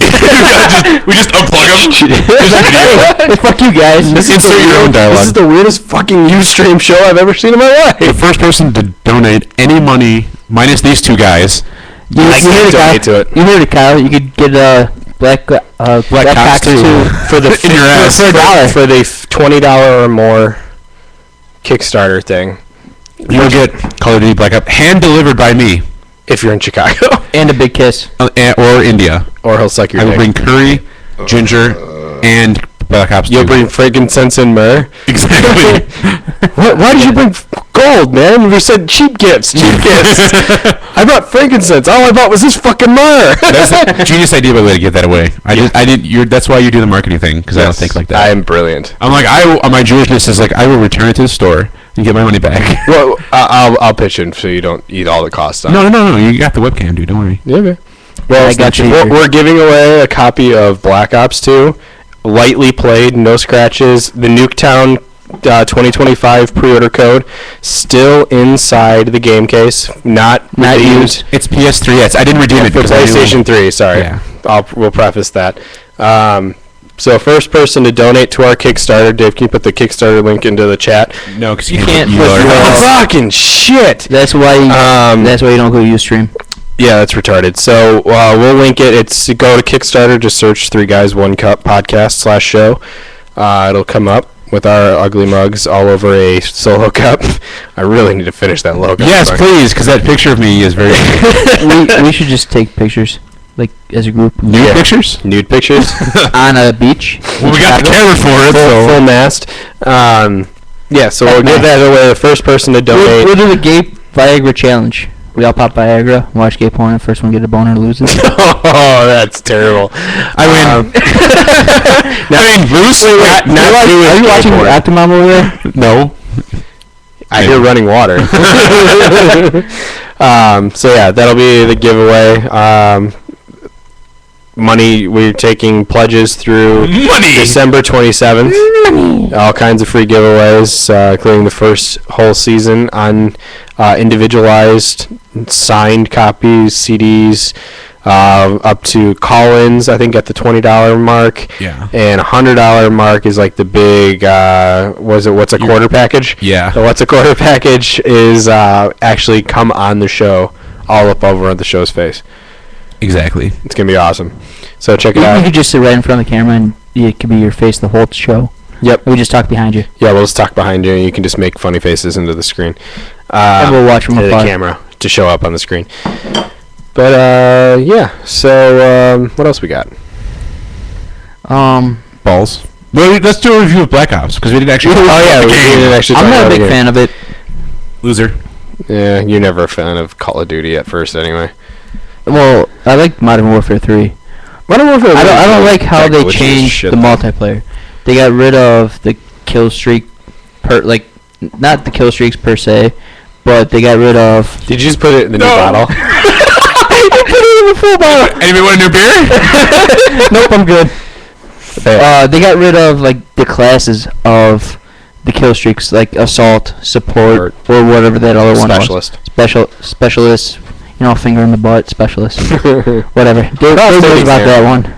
Speaker 3: we just unplug them.
Speaker 2: Hey, fuck you guys.
Speaker 3: Insert your own dialogue.
Speaker 1: This is the weirdest fucking Ustream show I've ever seen in my life.
Speaker 3: The first person to donate any money, minus these two guys,
Speaker 2: you heard it, Kyle. You could get Black Ops 2
Speaker 1: for the
Speaker 3: in your ass
Speaker 1: for the $20 or more Kickstarter thing.
Speaker 3: You'll get Call of Duty Black Ops hand delivered by me
Speaker 1: if you're in Chicago
Speaker 2: and a big kiss
Speaker 3: or India,
Speaker 1: or he'll suck your dick.
Speaker 3: I will bring curry, ginger, and Black Ops 2.
Speaker 1: You'll bring frankincense and myrrh.
Speaker 3: Exactly.
Speaker 1: Why did you bring gold, man? We said cheap gifts. I brought frankincense. All I bought was this fucking myrrh.
Speaker 3: That's a genius idea, by the way, to give that away. That's why you do the marketing thing, because I don't think like that.
Speaker 1: I am brilliant.
Speaker 3: I'm like, my Jewishness is like, I will return it to the store and get my money back.
Speaker 1: Well, I'll pitch in so you don't eat all the costs on it.
Speaker 3: No. You got the webcam, dude. Don't worry.
Speaker 1: Yeah, man. Well,
Speaker 2: I got you.
Speaker 1: We're giving away a copy of Black Ops 2. Lightly played, no scratches. The Nuketown 2025 pre-order code still inside the game case, not used.
Speaker 3: It's PS3. Yes, I didn't redeem it
Speaker 1: for PlayStation 3. Sorry, we'll preface that. So first person to donate to our Kickstarter, Dave, can you put the Kickstarter link into the chat?
Speaker 3: No, because
Speaker 2: you can't.
Speaker 1: Fucking shit.
Speaker 2: That's why. That's why you don't go to Ustream.
Speaker 1: Yeah, that's retarded. So we'll link it. It's go to Kickstarter. Just search 3 Guys 1 Cup podcast /show. It'll come up with our ugly mugs all over a solo cup. I really need to finish that logo.
Speaker 3: Yes, please, because that picture of me is very.
Speaker 2: we should just take pictures, like as a group.
Speaker 3: Nude pictures?
Speaker 1: Nude pictures
Speaker 2: on a beach.
Speaker 3: Well, we got the camera for it.
Speaker 1: Full mast. Yeah, so we'll give that away. The first person to donate.
Speaker 2: We'll do the gay Viagra challenge. We all pop Viagra, watch gay porn, and first one get a boner loses.
Speaker 1: Oh, that's terrible. I win.
Speaker 3: Bruce,
Speaker 2: are you watching Aftermom over there?
Speaker 3: No.
Speaker 1: I hear running water. So yeah, that'll be the giveaway. Money, we're taking pledges through December 27th. All kinds of free giveaways, including the first whole season on individualized signed copies, CDs, up to Collins, I think, at the $20 mark.
Speaker 3: Yeah.
Speaker 1: And $100 mark is like the big, what's a quarter package?
Speaker 3: Yeah.
Speaker 1: The what's a quarter package is actually come on the show, all up over the show's face.
Speaker 3: Exactly.
Speaker 1: It's going to be awesome. So check it
Speaker 2: You
Speaker 1: out.
Speaker 2: could just sit right in front of the camera and it could be your face the whole show.
Speaker 1: Yep.
Speaker 2: We just talk behind you.
Speaker 1: Yeah, we'll just talk behind you, and you can just make funny faces into the screen.
Speaker 2: And we'll watch from
Speaker 1: to the
Speaker 2: afar.
Speaker 1: camera to show up on the screen. But yeah. So what else we got?
Speaker 3: Balls. Well, let's do a review of Black Ops because we didn't actually.
Speaker 1: Oh yeah, we didn't actually.
Speaker 2: I'm
Speaker 1: talk
Speaker 2: not a
Speaker 1: about
Speaker 2: big
Speaker 1: the game.
Speaker 2: fan of it.
Speaker 3: Loser.
Speaker 1: Yeah, you're never a fan of Call of Duty at first, anyway.
Speaker 2: Well, I like Modern Warfare 3.
Speaker 1: Modern Warfare.
Speaker 2: I don't like how they
Speaker 1: glitches
Speaker 2: changed
Speaker 1: shit
Speaker 2: the
Speaker 1: though.
Speaker 2: multiplayer. They got rid of the kill streak, not the kill streaks per se, but they got rid of.
Speaker 1: Did you just put it in the new bottle?
Speaker 2: You put it in the full bottle.
Speaker 3: Anybody want a new beer?
Speaker 2: Nope, I'm good. They got rid of like the classes of the kill streaks, like assault, support, or whatever that other one was. Specialist. You know, finger in the butt, specialist. Whatever. Dave knows about that one.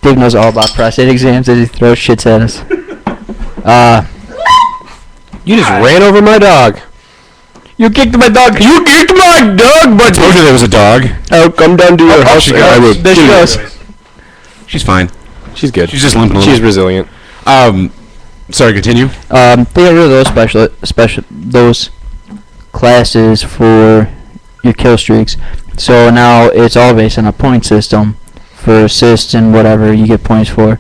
Speaker 2: Dave knows all about prostate exams as he throws shits at us.
Speaker 1: You just ran over my dog.
Speaker 2: You kicked my dog.
Speaker 1: You kicked my dog, but
Speaker 3: I told you there was a dog.
Speaker 1: Oh, come down to your house.
Speaker 2: There she goes.
Speaker 3: She's fine.
Speaker 1: She's good.
Speaker 3: She's just limping a little.
Speaker 1: She's resilient.
Speaker 3: Sorry, continue.
Speaker 2: They got rid of those classes for your kill streaks. So now it's all based on a point system for assists and whatever you get points for.
Speaker 1: You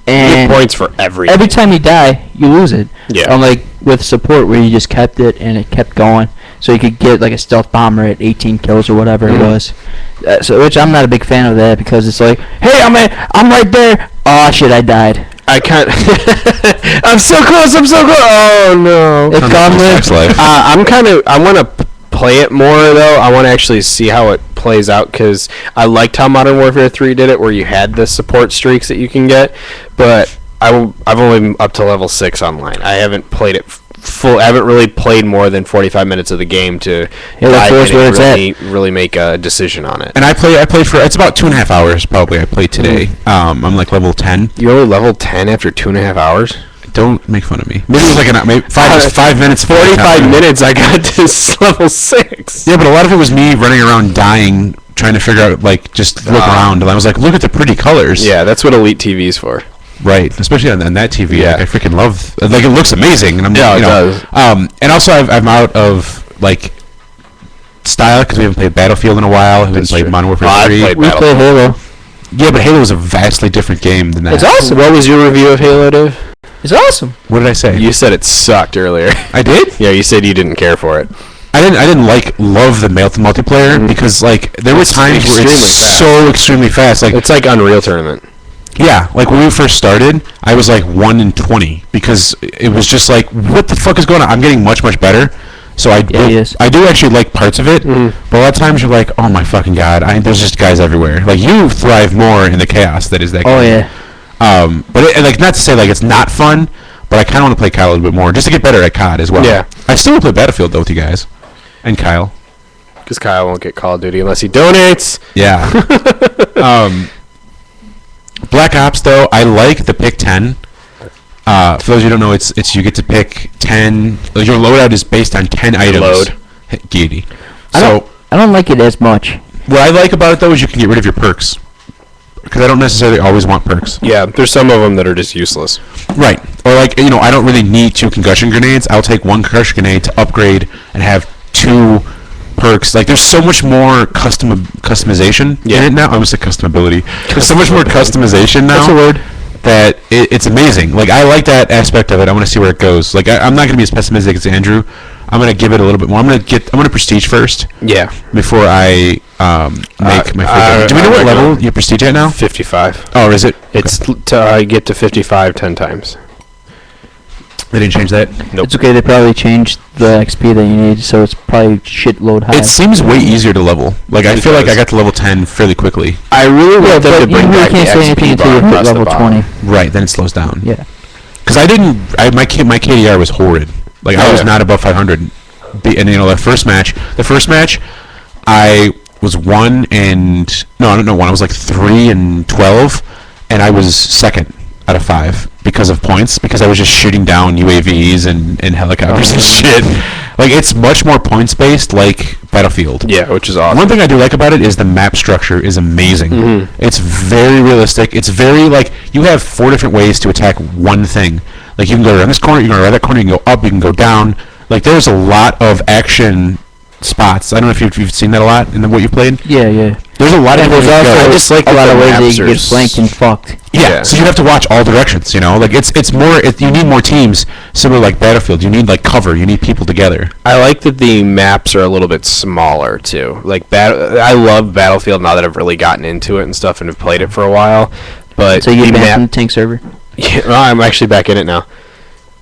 Speaker 2: And
Speaker 1: get points for everything.
Speaker 2: every time you die, you lose it.
Speaker 1: Yeah.
Speaker 2: Unlike with support where you just kept it and it kept going. So you could get like a stealth bomber at 18 kills or whatever it was. Which I'm not a big fan of that because it's like, hey, I'm right there. Oh shit, I died.
Speaker 1: I can't. I'm so close. Oh no.
Speaker 2: It's gone.
Speaker 3: Sex life.
Speaker 1: I want to play it more though. I want to actually see how it plays out because I liked how Modern Warfare 3 did it, where you had the support streaks that you can get. But I've only been up to level 6 online. I haven't played it full. I haven't really played more than 45 minutes of the game to dive in and really make a decision on it.
Speaker 3: And I played for it's about 2.5 hours probably. I played today. I'm like level 10.
Speaker 1: You're only level 10 after 2.5 hours.
Speaker 3: Don't make fun of me. Maybe it was like maybe 5 minutes.
Speaker 1: 45 minutes. I got to level 6.
Speaker 3: Yeah, but a lot of it was me running around dying, trying to figure out like just look around, and I was like, look at the pretty colors.
Speaker 1: Yeah, that's what Elite TV's for.
Speaker 3: Right, especially on that TV.
Speaker 1: Yeah.
Speaker 3: Like, I freaking love. Like it looks amazing, and I'm
Speaker 1: Yeah, it does.
Speaker 3: And also I'm out of like style because we haven't played Battlefield in a while. We haven't
Speaker 1: That's
Speaker 3: played
Speaker 1: true.
Speaker 3: Modern Warfare
Speaker 1: I've
Speaker 3: 3.
Speaker 1: played
Speaker 2: We play Halo.
Speaker 3: Yeah, but Halo was a vastly different game than that.
Speaker 2: It's awesome.
Speaker 1: What was your review of Halo, Dave?
Speaker 2: It's awesome.
Speaker 3: What did I say?
Speaker 1: You said it sucked earlier.
Speaker 3: I did.
Speaker 1: Yeah, you said you didn't care for it.
Speaker 3: I didn't love the multiplayer because like there were
Speaker 1: It's
Speaker 3: times where
Speaker 1: extremely
Speaker 3: it's
Speaker 1: fast.
Speaker 3: so extremely fast. Like
Speaker 1: It's like Unreal Tournament.
Speaker 3: yeah, like when we first started, I was like 1 in 20 because it was just like what the fuck is going on? I'm getting much better. So I do actually like parts of it, but a lot of times you're like, oh my fucking god, there's just guys everywhere. Like you thrive more in the chaos that is that game.
Speaker 2: Oh yeah.
Speaker 3: But like not to say like it's not fun, but I kind of want to play COD a little bit more just to get better at COD as well.
Speaker 1: Yeah.
Speaker 3: I still will play Battlefield though with you guys and Kyle.
Speaker 1: Because Kyle won't get Call of Duty unless he donates.
Speaker 3: Yeah. Black Ops though, I like the pick 10. For those who don't know, it's you get to pick 10. Your loadout is based on 10 items.
Speaker 1: Load.
Speaker 3: Giddy.
Speaker 2: I don't like it as much.
Speaker 3: What I like about it though is you can get rid of your perks. Because I don't necessarily always want perks.
Speaker 1: Yeah, there's some of them that are just useless.
Speaker 3: Right. Or like, I don't really need 2 concussion grenades. I'll take 1 concussion grenade to upgrade and have 2 perks. Like there's so much more customization in it now. I almost said customability. There's so much more customization now.
Speaker 2: That's a word.
Speaker 3: That it's amazing. Like I like that aspect of it. I want to see where it goes. Like I'm not going to be as pessimistic as Andrew. I'm going to give it a little bit more. I'm going to prestige first.
Speaker 1: Yeah.
Speaker 3: Before I make my favorite. Do we know what level you prestige at now?
Speaker 1: 55.
Speaker 3: Oh, is it?
Speaker 1: It's to get to 55 10 times.
Speaker 3: They didn't change that.
Speaker 1: Nope.
Speaker 2: It's okay. They probably changed the XP that you need, so it's probably shitload high.
Speaker 3: It seems way easier to level. Like I
Speaker 1: It
Speaker 3: feel like
Speaker 1: does.
Speaker 3: I got to level 10 fairly quickly.
Speaker 1: I really want them to
Speaker 2: but you
Speaker 1: bring
Speaker 2: really
Speaker 1: back the
Speaker 2: can't say anything
Speaker 1: XP
Speaker 2: until
Speaker 1: bar
Speaker 2: you hit
Speaker 1: across the
Speaker 2: level
Speaker 1: bottom.
Speaker 2: 20.
Speaker 3: Right, then it slows down.
Speaker 2: Yeah.
Speaker 3: Because my KDR was horrid. Like I was not above 500. And the first match, I was 1 and no, I don't know 1. I was like 3 and 12, and I was second out of 5 because of points, because I was just shooting down UAVs and helicopters and shit. Like, it's much more points based, like Battlefield.
Speaker 1: Yeah, which is awesome.
Speaker 3: One thing I do like about it is the map structure is amazing.
Speaker 1: Mm-hmm.
Speaker 3: It's very realistic. It's very, like, you have 4 different ways to attack one thing. Like, you can go around this corner, you can go around that corner, you can go up, you can go down. Like, there's a lot of action spots. I don't know if you've seen that a lot in what you've played.
Speaker 2: Yeah.
Speaker 3: There's a lot of
Speaker 2: There's also
Speaker 1: I just like
Speaker 2: a lot of ways that you can get
Speaker 1: mapsters.
Speaker 2: flanked and fucked.
Speaker 3: Yeah, so you have to watch all directions, you know? Like, it's more, you need more teams, similar like Battlefield. You need, like, cover. You need people together.
Speaker 1: I like that the maps are a little bit smaller, too. Like, I love Battlefield now that I've really gotten into it and stuff and have played it for a while. But
Speaker 2: So you
Speaker 1: the
Speaker 2: get back
Speaker 1: map-
Speaker 2: in the tank server?
Speaker 1: Yeah, well, I'm actually back in it now.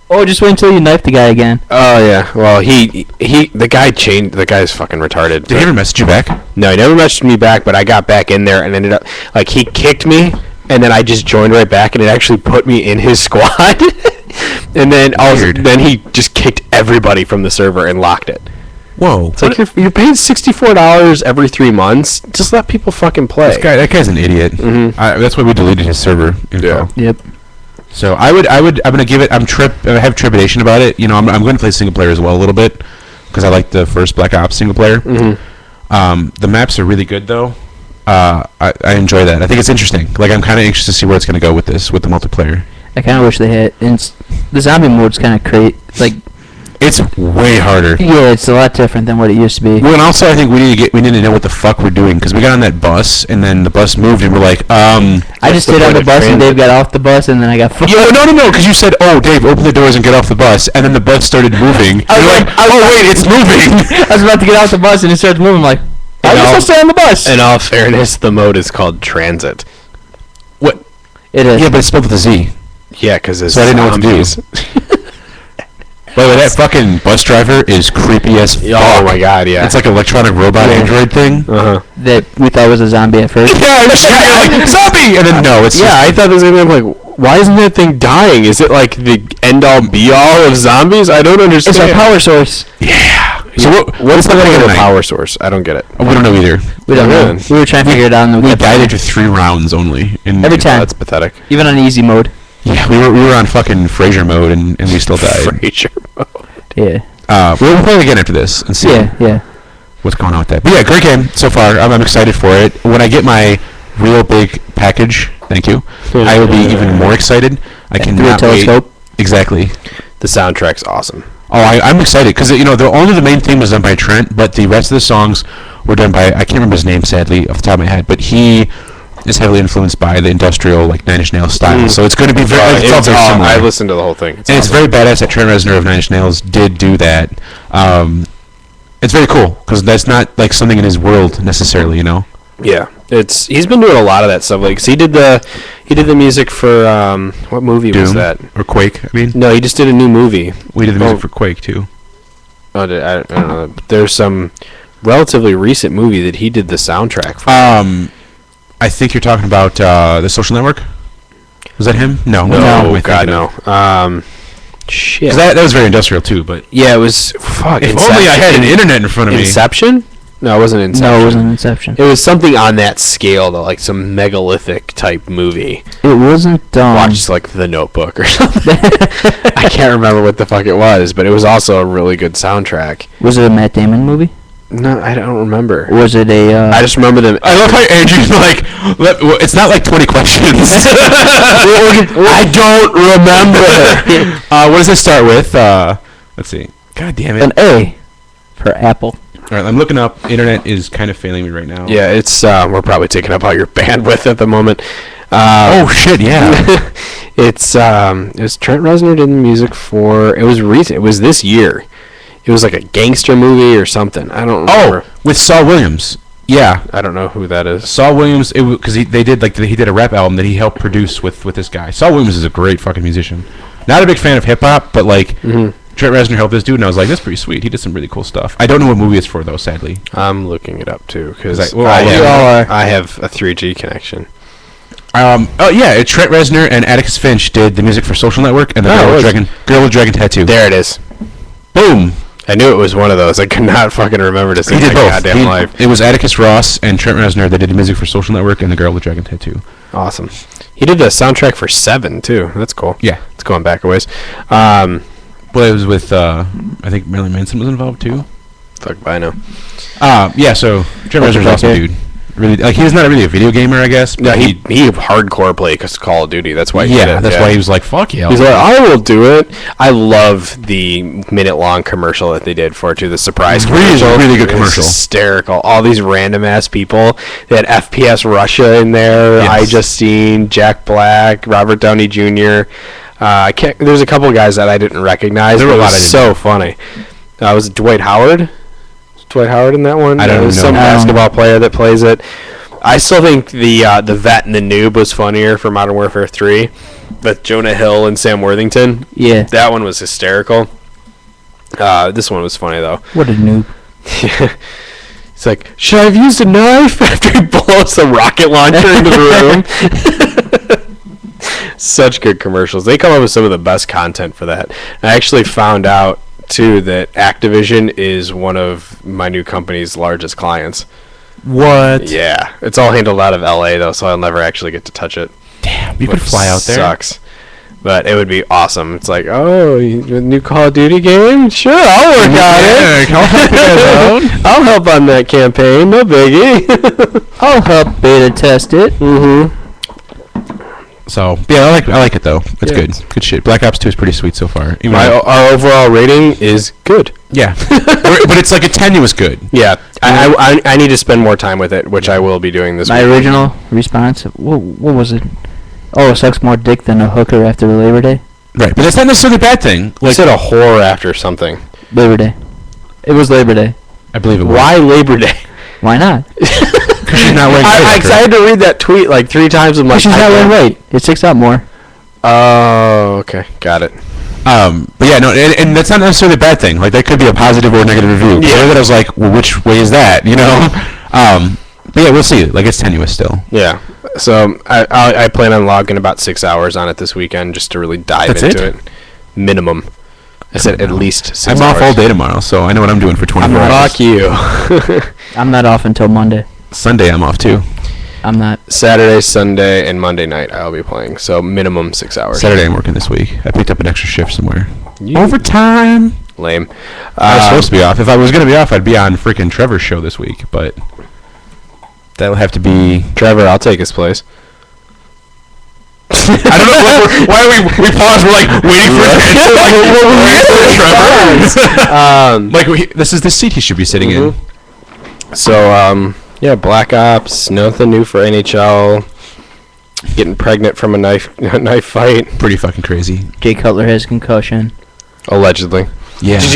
Speaker 2: Oh, just wait until you knife the guy again.
Speaker 1: Oh, yeah. Well, the guy changed. The guy's fucking retarded.
Speaker 3: Did he ever message you back?
Speaker 1: No, he never messaged me back, but I got back in there and ended up, like, he kicked me, and then I just joined right back, and it actually put me in his squad. And then then he just kicked everybody from the server and locked it.
Speaker 3: Whoa.
Speaker 1: It's like, you're paying $64 every 3 months. Just let people fucking play.
Speaker 3: That guy's an idiot.
Speaker 1: Mhm.
Speaker 3: That's why we deleted his server info.
Speaker 1: Yeah.
Speaker 2: Yep.
Speaker 3: So I'm gonna give it. I have trepidation about it. You know, I'm going to play single player as well a little bit because I like the first Black Ops single player.
Speaker 1: Mm-hmm.
Speaker 3: The maps are really good though. I enjoy that. I think it's interesting. Like, I'm kind of anxious to see where it's going to go with the multiplayer.
Speaker 2: I kind of wish they had. And the zombie mode's kind of like.
Speaker 3: It's way harder.
Speaker 2: Yeah, it's a lot different than what it used to be.
Speaker 3: Well, and also I think we need to know what the fuck we're doing, because we got on that bus and then the bus moved and we're like,
Speaker 2: I just stayed on the bus and Dave got off the bus and then I got fucked.
Speaker 3: Yo, no, because you said, "Oh, Dave, open the doors and get off the bus," and then the bus started moving. You're like, "Oh, wait, it's moving."
Speaker 2: I was about to get off the bus and it starts moving. I'm like, I guess I'll stay on the bus.
Speaker 1: In all fairness, the mode is called Transit.
Speaker 3: What?
Speaker 2: It is.
Speaker 3: Yeah, but it's spelled with a Z.
Speaker 1: Yeah, because it's
Speaker 3: So I didn't know what to do.
Speaker 1: zombies.
Speaker 3: By the way, that fucking bus driver is creepy as fuck.
Speaker 1: Oh my god, yeah.
Speaker 3: It's like an electronic robot android thing.
Speaker 1: Uh-huh.
Speaker 2: That we thought was a zombie at first.
Speaker 3: Yeah, I'm just like, zombie! And then no, it's
Speaker 1: Yeah, I thought this was gonna be like, why isn't that thing dying? Is it like the end-all be-all of zombies? I don't understand.
Speaker 2: It's our power source.
Speaker 3: yeah. So
Speaker 1: What's the point of a
Speaker 3: tonight?
Speaker 1: power source? I don't get it.
Speaker 3: We don't know either.
Speaker 2: We don't know.
Speaker 1: Really?
Speaker 2: We were trying to figure it out and then
Speaker 3: We
Speaker 2: kept
Speaker 3: died
Speaker 2: on.
Speaker 3: after 3 rounds only.
Speaker 2: Every time.
Speaker 1: That's pathetic.
Speaker 2: Even on easy mode.
Speaker 3: Yeah, we were on fucking Frasier mode and we still died.
Speaker 1: Frasier mode.
Speaker 2: Yeah.
Speaker 3: We'll play it again after this and see
Speaker 2: Yeah.
Speaker 3: what's going on with that. But yeah, great game so far. I'm excited for it. When I get my real big package, thank you, I will be even more excited. I
Speaker 2: Through a
Speaker 3: cannot wait.
Speaker 2: telescope.
Speaker 3: Exactly.
Speaker 1: The soundtrack's awesome.
Speaker 3: Oh, I'm excited because only the main theme was done by Trent, but the rest of the songs were done by, I can't remember his name sadly off the top of my head, but he is heavily influenced by the industrial, like, Nine Inch Nails style. So it's going to be very, it's all very similar.
Speaker 1: I listened to the whole thing.
Speaker 3: And it's very badass that Trent Reznor of Nine Inch Nails did do that. It's very cool because that's not like something in his world necessarily, you know.
Speaker 1: Yeah, he's been doing a lot of that stuff. Like, 'cause he did the music for what movie was
Speaker 3: Doom
Speaker 1: that?
Speaker 3: or Quake? I mean,
Speaker 1: No, he just did a new movie.
Speaker 3: we did the music for Quake too.
Speaker 1: I don't know. There's some relatively recent movie that he did the soundtrack for.
Speaker 3: I think you're talking about the Social Network. Was that him? No,
Speaker 1: No, God, no. Shit.
Speaker 3: 'Cause that was very industrial too. But
Speaker 1: Yeah, it was. Fuck.
Speaker 3: if only I had an internet in front of me.
Speaker 1: Inception? No, it wasn't Inception.
Speaker 2: No, it wasn't Inception.
Speaker 1: It was something on that scale, though, like some megalithic type movie.
Speaker 2: It wasn't.
Speaker 1: Watch like The Notebook or something. I can't remember what the fuck it was, but it was also a really good soundtrack.
Speaker 2: Was it a Matt Damon movie?
Speaker 1: No, I don't remember.
Speaker 2: Was it a?
Speaker 1: I just remember them.
Speaker 3: I love how Andrew's like, it's not like 20 questions. I don't remember. What does it start with? Let's see. God damn it.
Speaker 2: An A for Apple.
Speaker 3: All right, I'm looking up. Internet is kind of failing me right now.
Speaker 1: Yeah, it's we're probably taking up all your bandwidth at the moment.
Speaker 3: Oh shit, yeah.
Speaker 1: It's Trent Reznor did the music for. It was recent. It was this year. It was like a gangster movie or something. I don't remember.
Speaker 3: Oh, with Saul Williams. Yeah,
Speaker 1: I don't know who that is.
Speaker 3: Saul Williams. Because he did a rap album that he helped produce with this guy. Saul Williams is a great fucking musician. Not a big fan of hip hop, but like Trent Reznor helped this dude, and I was like, that's pretty sweet. He did some really cool stuff. I don't know what movie it's for though, sadly.
Speaker 1: I'm looking it up too because
Speaker 2: I
Speaker 1: I have a 3G connection.
Speaker 3: Oh yeah, Trent Reznor and Atticus Finch did the music for Social Network and the Girl with Dragon Tattoo.
Speaker 1: There it is.
Speaker 3: Boom.
Speaker 1: I knew it was one of those. I could not fucking remember to sing
Speaker 3: He did
Speaker 1: my
Speaker 3: both.
Speaker 1: goddamn life.
Speaker 3: It was Atticus Ross and Trent Reznor that did the music for Social Network and The Girl with the Dragon Tattoo.
Speaker 1: Awesome. He did the soundtrack for Seven too. That's cool.
Speaker 3: Yeah.
Speaker 1: It's going back a ways.
Speaker 3: Well, it was with, I think Marilyn Manson was involved too.
Speaker 1: Fuck, I know.
Speaker 3: Yeah, so Trent Reznor's awesome dude. Really, like, he's not really a video gamer, I guess.
Speaker 1: No, he hardcore played Call of Duty. That's why he did it.
Speaker 3: That's why he was like, fuck yeah.
Speaker 1: He's like, I will do it. I love the minute-long commercial that they did for it, too. The surprise commercial.
Speaker 3: Really good
Speaker 1: It was
Speaker 3: commercial.
Speaker 1: hysterical. All these random-ass people. They had FPS Russia in there.
Speaker 3: Yes.
Speaker 1: I Justine, Jack Black, Robert Downey Jr. There's a couple guys that I didn't recognize.
Speaker 3: There were a lot I didn't
Speaker 1: so funny. Was it Dwight Howard? Dwight Howard in that one?
Speaker 3: I don't know.
Speaker 1: Some basketball player that plays it. I still think the vet and the noob was funnier for Modern Warfare 3 with Jonah Hill and Sam Worthington.
Speaker 2: Yeah.
Speaker 1: That one was hysterical. This one was funny though.
Speaker 2: What a noob.
Speaker 1: It's like, should I have used a knife after he blows the rocket launcher into the room? Such good commercials. They come up with some of the best content for that. I actually found out too that Activision is one of my new company's largest clients.
Speaker 3: What?
Speaker 1: Yeah, it's all handled out of LA though, so I'll never actually get to touch it.
Speaker 3: Damn, you could fly out there.
Speaker 1: Sucks, but it would be awesome. It's like, oh, a new Call of Duty game? Sure, I'll work on it.
Speaker 3: I'll help you guys out.
Speaker 1: I'll help on that campaign. No biggie.
Speaker 2: I'll help beta test it.
Speaker 1: Mm-hmm.
Speaker 3: So yeah, I like it though. It's
Speaker 1: Yeah.
Speaker 3: good shit. Black Ops 2 is pretty sweet so far. Even
Speaker 1: Our overall rating is good.
Speaker 3: yeah, but it's like a tenuous good.
Speaker 1: Yeah, I need to spend more time with it, which I will be doing this
Speaker 2: My
Speaker 1: week.
Speaker 2: original response, what was it? Oh, it sucks more dick than a hooker after Labor Day.
Speaker 3: Right, but that's not necessarily a bad thing.
Speaker 1: You said a whore after something.
Speaker 2: Labor Day. It was Labor Day.
Speaker 3: I believe it was.
Speaker 1: Why Labor Day?
Speaker 2: Why not?
Speaker 3: Because she's not wearing
Speaker 1: I had to read that tweet like 3 times. I'm like,
Speaker 2: She's not wearing white. It sticks out more.
Speaker 1: Oh, okay, got it.
Speaker 3: But yeah, no, and that's not necessarily a bad thing. Like, that could be a positive or a negative review.
Speaker 1: Yeah.
Speaker 3: That I was like, well, which way is that? You know? But yeah, we'll see. Like, it's tenuous still.
Speaker 1: Yeah. So I plan on logging about 6 hours on it this weekend just to really dive
Speaker 3: That's
Speaker 1: into
Speaker 3: it?
Speaker 1: it. Minimum. I said at least 6
Speaker 3: I'm
Speaker 1: hours.
Speaker 3: off all day tomorrow, so I know what I'm doing for 24 hours.
Speaker 1: Fuck you.
Speaker 2: I'm not off until Monday.
Speaker 3: Sunday, I'm off too.
Speaker 2: I'm not.
Speaker 1: Saturday, Sunday, and Monday night I'll be playing. So minimum 6 hours.
Speaker 3: Saturday, I'm working this week. I picked up an extra shift somewhere.
Speaker 1: You-
Speaker 3: Overtime.
Speaker 1: Lame.
Speaker 3: I was supposed to be off. If I was going to be off, I'd be on freaking Trevor's show this week, but that'll have to be...
Speaker 1: Trevor, I'll take his place.
Speaker 3: I don't know why we paused. We're like waiting for his answer. Like this is the seat he should be sitting in.
Speaker 1: So, yeah, Black Ops, nothing new for NHL. Getting pregnant from a knife fight,
Speaker 3: Pretty fucking crazy.
Speaker 2: Jay Cutler has concussion.
Speaker 1: allegedly.
Speaker 3: Yeah.
Speaker 1: Did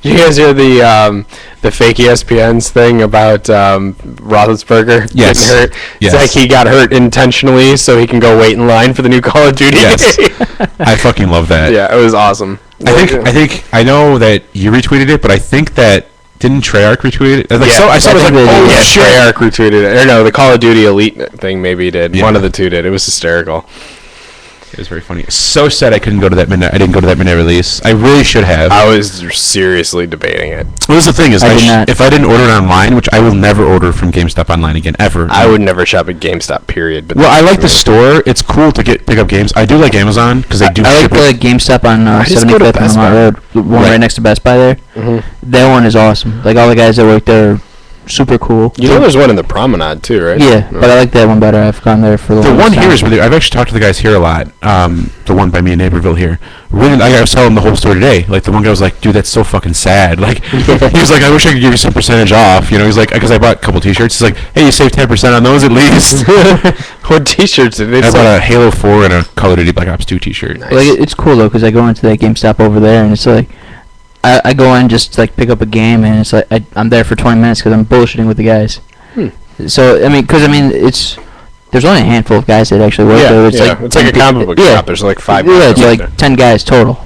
Speaker 1: you guys hear the fake ESPN's thing about Roethlisberger
Speaker 3: Yes.
Speaker 1: getting hurt?
Speaker 3: Yes.
Speaker 1: It's like he got hurt intentionally so he can go wait in line for the new Call of Duty.
Speaker 3: Yes. I fucking love that.
Speaker 1: Yeah, it was awesome.
Speaker 3: I know that you retweeted it, but I think that didn't Treyarch retweet it? Like,
Speaker 1: Yeah.
Speaker 3: I saw it was like,
Speaker 2: I think they did.
Speaker 3: oh
Speaker 1: yeah,
Speaker 3: shit.
Speaker 1: Treyarch retweeted it. Or no, the Call of Duty Elite thing maybe did.
Speaker 3: Yeah.
Speaker 1: One of the two did. It was hysterical.
Speaker 3: It was very funny. So sad I couldn't go to that midnight. I didn't go to that midnight release. I really should have.
Speaker 1: I was seriously debating it.
Speaker 3: What was the thing is,
Speaker 2: I did not.
Speaker 3: if I didn't order it online, which I will never order from GameStop online again ever.
Speaker 1: I would never shop at GameStop, period. But
Speaker 3: Well, I like the
Speaker 1: that's
Speaker 3: store. It's cool to pick up games. I do like Amazon because they do.
Speaker 2: I like
Speaker 3: ship it.
Speaker 2: the GameStop on
Speaker 1: just go to
Speaker 2: 75th on
Speaker 1: Best
Speaker 2: Lamont
Speaker 1: Buy.
Speaker 2: Road, the one
Speaker 3: Right.
Speaker 2: right next to Best Buy there.
Speaker 1: Mm-hmm.
Speaker 2: That one is awesome. Like all the guys that work there are super cool.
Speaker 1: You know, there's one in the Promenade too, right?
Speaker 2: Yeah, but I like that one better. I've gone there for the
Speaker 3: The
Speaker 2: longest
Speaker 3: one
Speaker 2: time.
Speaker 3: here is really. I've actually talked to the guys here a lot. The one by me in Naperville here. Really, I was telling them the whole story today. Like the one guy was like, "Dude, that's so fucking sad." Like he was like, "I wish I could give you some percentage off." You know, he's like, because I bought a couple T-shirts. He's like, "Hey, you saved 10% on those at least."
Speaker 1: What T-shirts did they
Speaker 3: I
Speaker 1: sell?
Speaker 3: bought a Halo 4 and a Call of Duty Black Ops 2 T-shirt.
Speaker 1: Nice.
Speaker 2: Like it's cool though, because I go into that GameStop over there, and it's like I go in just to, like pick up a game, and it's like I'm there for 20 minutes because I'm bullshitting with the guys. So I mean, it's there's only a handful of guys that actually work there. It's like
Speaker 1: it's like a
Speaker 2: 10
Speaker 1: comic book
Speaker 2: yeah.
Speaker 1: shop. There's like 5.
Speaker 2: Yeah, it's
Speaker 1: guys
Speaker 2: like
Speaker 1: there.
Speaker 2: 10 guys total.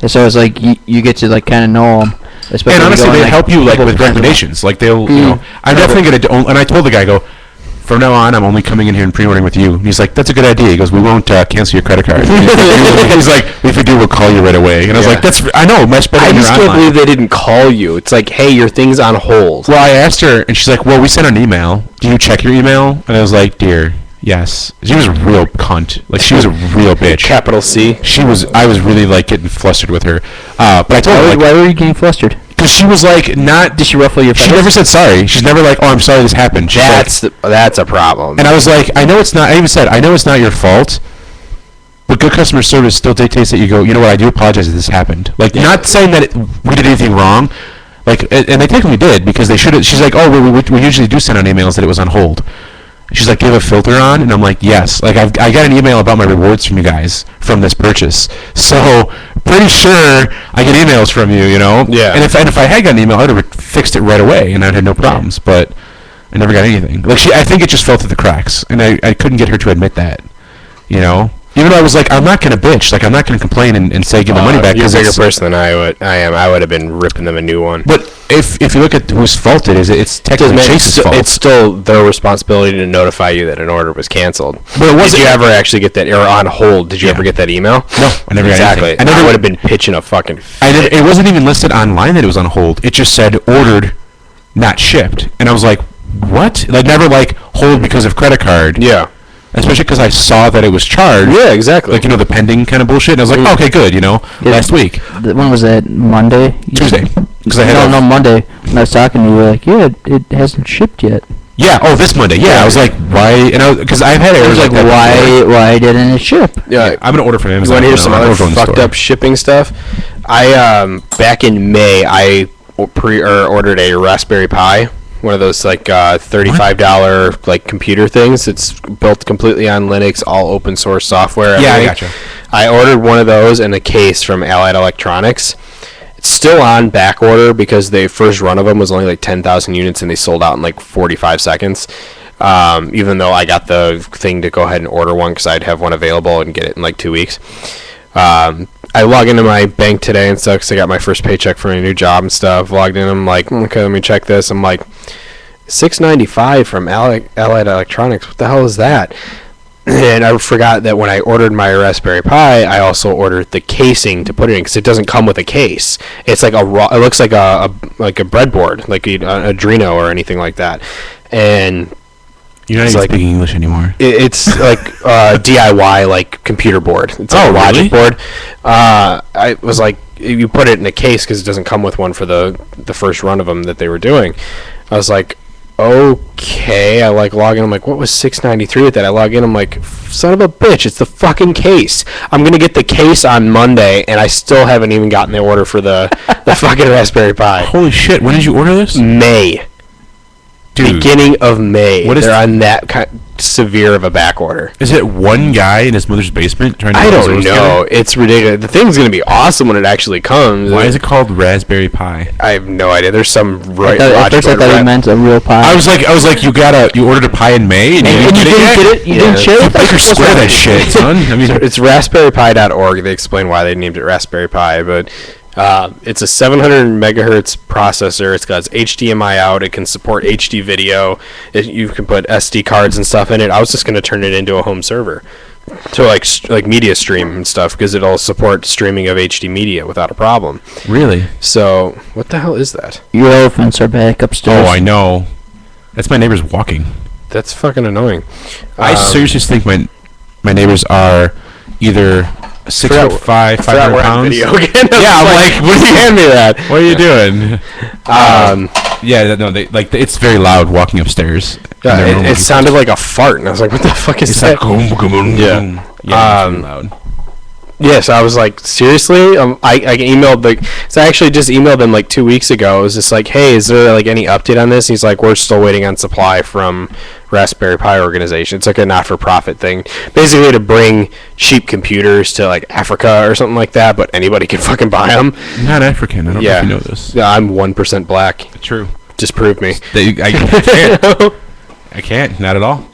Speaker 2: And so it's like you get to like kind of know them.
Speaker 3: And honestly, they help you like with recommendations. Like they'll, you know, I'm definitely gonna. And I told the guy, I go, from now on, I'm only coming in here and pre-ordering with you. And he's like, that's a good idea. He goes, we won't cancel your credit card. He's like, if we do, we'll call you right away. And I was like, I know, much better.
Speaker 1: I just can't believe they didn't call you. It's like, hey, your thing's on hold.
Speaker 3: Well, I asked her, and she's like, well, we sent an email. Do you check your email? And I was like, dear, yes. She was a real cunt. Like, she was a real bitch.
Speaker 1: Capital C.
Speaker 3: I was really, like, getting flustered with her. But I told her, like,
Speaker 2: why were you getting flustered?
Speaker 3: because she was like, not.
Speaker 2: Did she ruffle your feathers?
Speaker 3: She never said sorry. She's never like, oh, I'm sorry this happened. She's
Speaker 1: That's a problem.
Speaker 3: And I was like, I know it's not. I even said, I know it's not your fault, but good customer service still dictates that you go, you know what? I do apologize that this happened. Like, not saying that we did anything wrong. Like, and they technically did because they should have. She's like, oh, we usually do send out emails that it was on hold. She's like, do you have a filter on? And I'm like, yes. Like, I got an email about my rewards from you guys from this purchase. So, pretty sure I get emails from you, you know?
Speaker 1: Yeah.
Speaker 3: And if I had gotten an email, I would have fixed it right away, and I'd had no problems. But I never got anything. Like, I think it just fell through the cracks, and I couldn't get her to admit that, you know? Even though I was like, I'm not going to bitch. Like, I'm not going to complain and say give the money back.
Speaker 1: You're a bigger person than I am. I would have been ripping them a new one.
Speaker 3: But if you look at whose fault it is, it's technically Chase's fault.
Speaker 1: It's still their responsibility to notify you that an order was canceled.
Speaker 3: But it wasn't.
Speaker 1: Did you ever actually get that, or on hold, did you ever get that email?
Speaker 3: No, I never got anything.
Speaker 1: I would have been pitching a fucking fit.
Speaker 3: It wasn't even listed online that it was on hold. It just said ordered, not shipped. And I was like, what? Like, never like hold because of credit card.
Speaker 1: Yeah.
Speaker 3: Especially because I saw that it was charged.
Speaker 1: Yeah, exactly.
Speaker 3: Like, you know, the pending kind of bullshit. And I was like, okay, good, you know, last week.
Speaker 2: When was that? Monday?
Speaker 3: Tuesday. Because I had
Speaker 2: Monday. When I was talking to you, you were like, yeah, it hasn't shipped yet.
Speaker 3: Yeah, this Monday. Yeah, I was like, why? And because I've had errors like that.
Speaker 2: Why didn't it ship?
Speaker 1: Yeah,
Speaker 3: I'm gonna order from Amazon.
Speaker 1: You want to hear some other fucked up shipping stuff? Back in May, I ordered a Raspberry Pi. One of those like $35 like computer things. It's built completely on Linux, all open source software.
Speaker 3: Yeah, I gotcha.
Speaker 1: I ordered one of those and a case from Allied Electronics. It's still on back order because the first run of them was only like 10,000 units and they sold out in like 45 seconds. Even though I got the thing to go ahead and order one because I'd have one available and get it in like 2 weeks. I log into my bank today and stuff because I got my first paycheck for my new job and stuff. Logged in, I'm like, okay, let me check this. I'm like, $6.95 from Allied Electronics. What the hell is that? And I forgot that when I ordered my Raspberry Pi, I also ordered the casing to put it in because it doesn't come with a case. It's like it looks like a breadboard, like an Arduino or anything like that. And
Speaker 3: you're not even speaking English anymore.
Speaker 1: It's like DIY like computer board. It's like a logic board. I was like, you put it in a case because it doesn't come with one for the first run of them that they were doing. I was like, okay. I like log in. I'm like, what was $6.93 with that? I log in. I'm like, son of a bitch, it's the fucking case. I'm gonna get the case on Monday, and I still haven't even gotten the order for the fucking Raspberry Pi.
Speaker 3: Holy shit! When did you order this?
Speaker 1: May.
Speaker 3: Dude,
Speaker 1: beginning of May.
Speaker 3: What is
Speaker 1: they're on that severe of a back order.
Speaker 3: Is it one guy in his mother's basement trying to?
Speaker 1: I don't know. Together? It's ridiculous. The thing's gonna be awesome when it actually comes.
Speaker 3: Why is it called Raspberry Pi?
Speaker 1: I have no idea. There's some
Speaker 2: at first I thought you meant a real pie.
Speaker 3: I was like, you ordered a pie in May and
Speaker 2: you didn't get it. You didn't share it.
Speaker 3: Baker Square that shit, son. I mean,
Speaker 1: it's raspberrypi.org. They explain why they named it Raspberry Pi, but. It's a 700 megahertz processor. It's got HDMI out. It can support HD video. You can put SD cards and stuff in it. I was just going to turn it into a home server to like media stream and stuff because it'll support streaming of HD media without a problem.
Speaker 3: Really?
Speaker 1: So what the hell is that?
Speaker 2: Your elephants are back upstairs.
Speaker 3: Oh, I know. That's my neighbors walking.
Speaker 1: That's fucking annoying.
Speaker 3: I seriously think my neighbors are either 6'5", 500 pounds.
Speaker 1: Video again.
Speaker 3: Yeah, I'm like,
Speaker 1: what are you hand me that?
Speaker 3: What are you doing? Yeah, no, it's very loud walking upstairs.
Speaker 1: Yeah, it sounded like a fart, and I was like, what the fuck is that?
Speaker 3: Yeah, it's loud.
Speaker 1: Yeah, so I was like, seriously? I emailed so I actually just emailed them like 2 weeks ago. It was just like, hey, is there like any update on this? And he's like, we're still waiting on supply from Raspberry Pi organization. It's like a not-for-profit thing, basically to bring cheap computers to like Africa or something like that. But anybody can fucking buy them.
Speaker 3: Not African. I don't know if you know this.
Speaker 1: Yeah, I'm 1% black.
Speaker 3: True.
Speaker 1: Just prove me.
Speaker 3: I can't. I can't. Not at all.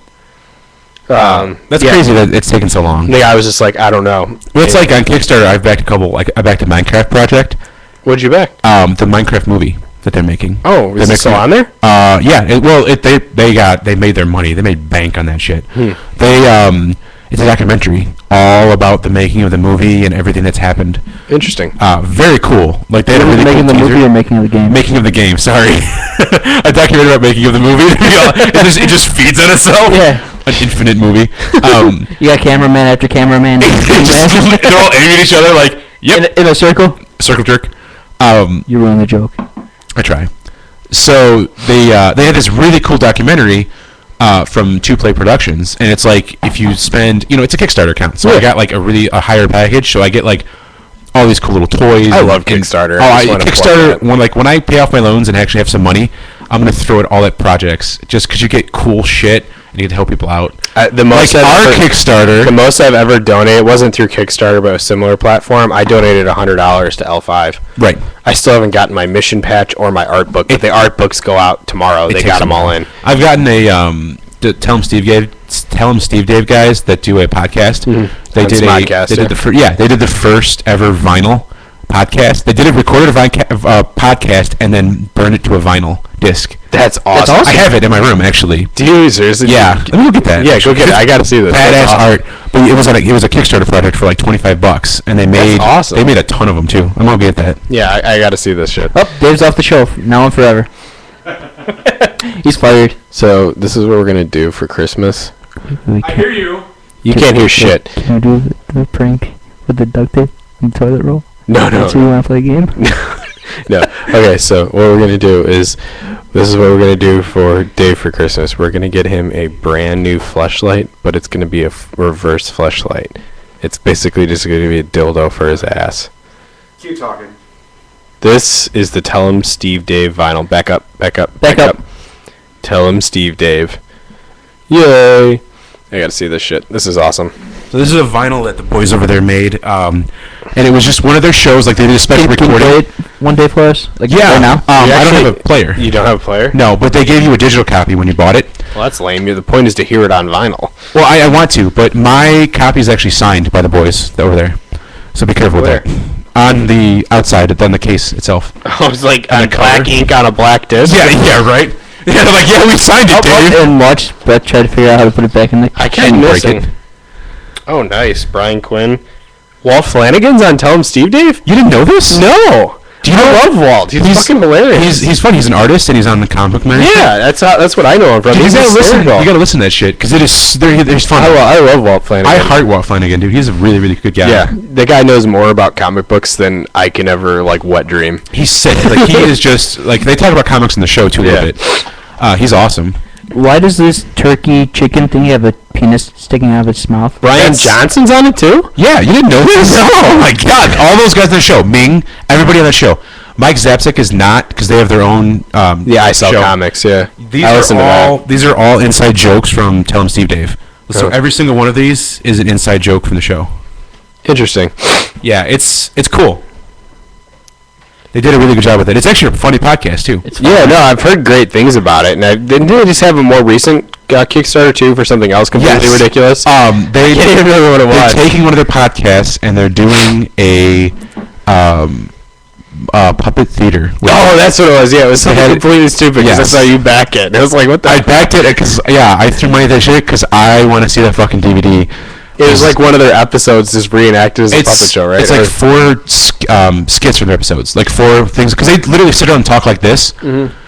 Speaker 3: That's crazy that it's taken so long.
Speaker 1: The guy was just like, I don't know.
Speaker 3: Well, it's like on Kickstarter, I've backed a couple. Like I backed a Minecraft project.
Speaker 1: What'd you back?
Speaker 3: The Minecraft movie. that they're making.
Speaker 1: Oh, is it still on there?
Speaker 3: Yeah. They made their money. They made bank on that shit. It's a documentary all about the making of the movie and everything that's happened.
Speaker 1: Interesting.
Speaker 3: Very cool. Like they had a really
Speaker 2: making
Speaker 3: cool
Speaker 2: the movie
Speaker 3: teaser.
Speaker 2: or making of the game?
Speaker 3: Making of the game. Sorry, a documentary about making of the movie. it just feeds on itself.
Speaker 2: Yeah.
Speaker 3: An infinite movie.
Speaker 2: You got cameraman after cameraman.
Speaker 3: They're all aiming at each other like, yep.
Speaker 2: In a circle.
Speaker 3: Circle jerk.
Speaker 2: You ruined the joke.
Speaker 3: I try. So they had this really cool documentary from 2Play Productions, and it's like if you spend, it's a Kickstarter account, so I got like a higher package, so I get like all these cool little toys.
Speaker 1: I love Kickstarter.
Speaker 3: Kickstarter, when I pay off my loans and actually have some money, I'm gonna throw it all at projects just because you get cool shit and you get to help people out.
Speaker 1: The most I've ever donated wasn't through Kickstarter, but a similar platform. I donated $100 to L5.
Speaker 3: Right.
Speaker 1: I still haven't gotten my mission patch or my art book, but the art books go out tomorrow. They got them all in.
Speaker 3: I've gotten the Tell 'em Steve Dave guys that do a podcast.
Speaker 1: Mm-hmm.
Speaker 3: They did the first ever vinyl podcast. They did a recorded podcast and then burned it to a vinyl disc.
Speaker 1: That's awesome.
Speaker 3: I have it in my room actually.
Speaker 1: Do you seriously?
Speaker 3: Yeah. Let me go get that.
Speaker 1: Yeah, go get it. I gotta see this.
Speaker 3: Badass art. But it was a Kickstarter project for like $25, and they made a ton of them too. I'm gonna get that.
Speaker 1: Yeah, I gotta see this shit.
Speaker 2: Oh, Dave's off the shelf now and forever. He's fired.
Speaker 1: So this is what we're gonna do for Christmas.
Speaker 3: I hear you.
Speaker 1: You can't hear shit.
Speaker 2: Can we do the prank with the duct tape and the toilet roll?
Speaker 1: No.
Speaker 2: So you want to play a game?
Speaker 1: No. Okay, so what we're going to do is, this is what we're going to do for Dave for Christmas. We're going to get him a brand new fleshlight, but it's going to be a reverse fleshlight. It's basically just going to be a dildo for his ass.
Speaker 3: Keep talking.
Speaker 1: This is the Tell 'em Steve Dave vinyl. Back up. Tell 'em Steve Dave. Yay. I got to see this shit. This is awesome.
Speaker 3: So this is a vinyl that the boys over there made, and it was just one of their shows. Like they did a special recording.
Speaker 2: Can you play it one day for us? Like
Speaker 3: yeah.
Speaker 2: Right now?
Speaker 3: I don't have a player.
Speaker 1: You don't have a player?
Speaker 3: No, but they gave you a digital copy when you bought it.
Speaker 1: Well, that's lame. The point is to hear it on vinyl.
Speaker 3: Well, I want to, but my copy is actually signed by the boys over there. So be careful with that. On the outside, on the case itself.
Speaker 1: Oh, it's like on black ink on a black disc?
Speaker 3: Yeah, right? Yeah, they're like, yeah, we signed it, Dave.
Speaker 2: And watch Brett try to figure out how to put it back in the...
Speaker 1: I can't break it. Oh, nice. Brian Quinn. Walt Flanagan's on Tell 'em Steve Dave?
Speaker 3: You didn't know this?
Speaker 1: No. I love Walt. He's fucking hilarious.
Speaker 3: He's funny. He's an artist, and he's on the Comic Book Man.
Speaker 1: Yeah, that's what I know him from.
Speaker 3: Dude, you gotta listen to that shit, because there's fun.
Speaker 1: I love Walt Flanagan.
Speaker 3: I heart Walt Flanagan, dude. He's a really, really good guy.
Speaker 1: Yeah, the guy knows more about comic books than I can ever, wet dream.
Speaker 3: He's sick. Like, he is just, they talk about comics in the show, too, a little bit. He's awesome.
Speaker 2: Why does this turkey chicken thing have a penis sticking out of its mouth?
Speaker 1: Brian Johnson's on it too?
Speaker 3: Yeah, you didn't know this? No. Oh my god, all those guys on the show, Ming, everybody on the show. Mike Zapsik is not, because they have their own
Speaker 1: I sell comics, yeah.
Speaker 3: These are all inside jokes from Tell 'em Steve Dave. So every single one of these is an inside joke from the show.
Speaker 1: Interesting.
Speaker 3: Yeah, it's cool. They did a really good job with it. It's actually a funny podcast, too.
Speaker 1: I've heard great things about it. And didn't they just have a more recent Kickstarter, too, for something else completely ridiculous?
Speaker 3: I can't even remember what it was. They're taking one of their podcasts, and they're doing a puppet theater.
Speaker 1: Oh, that's what it was. Yeah, it was something completely stupid, because I saw you back it. And I was like, what the...
Speaker 3: I backed it, because, I threw money at that shit, because I want to see that fucking DVD.
Speaker 1: It was like one of their episodes just reenacted as a puppet show, right?
Speaker 3: It's like 4 skits from their episodes. Like 4 things, because they literally sit down and talk like this. Mm-hmm.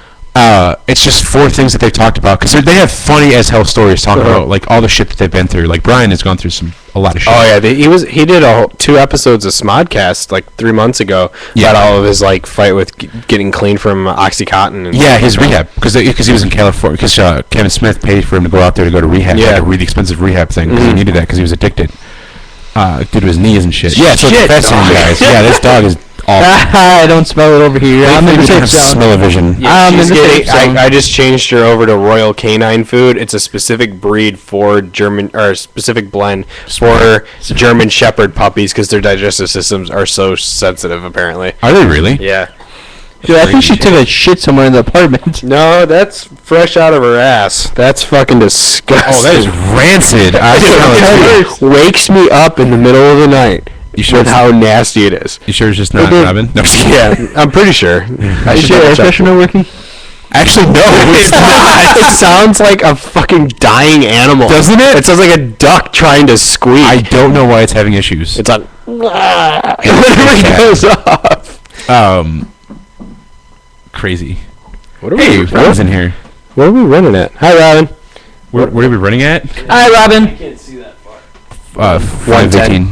Speaker 3: It's just 4 things that they've talked about, because they have funny as hell stories talking about like all the shit that they've been through. Like Brian has gone through a lot of shit.
Speaker 1: Oh yeah, he did 2 episodes of Smodcast like 3 months ago about all of his fight with getting clean from OxyContin. And
Speaker 3: his rehab, because he was in California, because Kevin Smith paid for him to go out there to go to rehab, like a really expensive rehab thing, because he needed that because he was addicted due to his knees and shit. Yeah, so it's fascinating, guys. Yeah, this dog is awful.
Speaker 2: I don't smell it over here. I'm in the safe zone.
Speaker 3: Smell-o-vision.
Speaker 1: I just changed her over to Royal Canine Food. It's a specific breed for German, or a specific blend for German Shepherd puppies, because their digestive systems are so sensitive, apparently.
Speaker 3: Are they really?
Speaker 1: Yeah.
Speaker 2: Dude, I think she took a shit somewhere in the apartment.
Speaker 1: No, that's fresh out of her ass. That's fucking disgusting.
Speaker 3: Oh, that is rancid.
Speaker 1: It wakes me up in the middle of the night
Speaker 3: You sure
Speaker 1: with how nasty it is.
Speaker 3: You sure it's just not
Speaker 2: did.
Speaker 3: Robin? No, I'm just kidding.
Speaker 1: Yeah, I'm pretty sure. I
Speaker 2: Is
Speaker 1: should
Speaker 2: your
Speaker 1: double
Speaker 2: air
Speaker 1: check.
Speaker 2: freshener working?
Speaker 3: Actually, no, it's not.
Speaker 1: It sounds like a fucking dying animal.
Speaker 3: Doesn't it?
Speaker 1: It sounds like a duck trying to squeak.
Speaker 3: I don't know why it's having issues.
Speaker 1: It's on. Whenever it goes off.
Speaker 3: Crazy.
Speaker 1: What are
Speaker 3: Hey,
Speaker 1: we?
Speaker 3: Robin's in here.
Speaker 1: What are we running at? Hi, Robin.
Speaker 3: What are we running at?
Speaker 2: Hi, Robin.
Speaker 3: 5:18.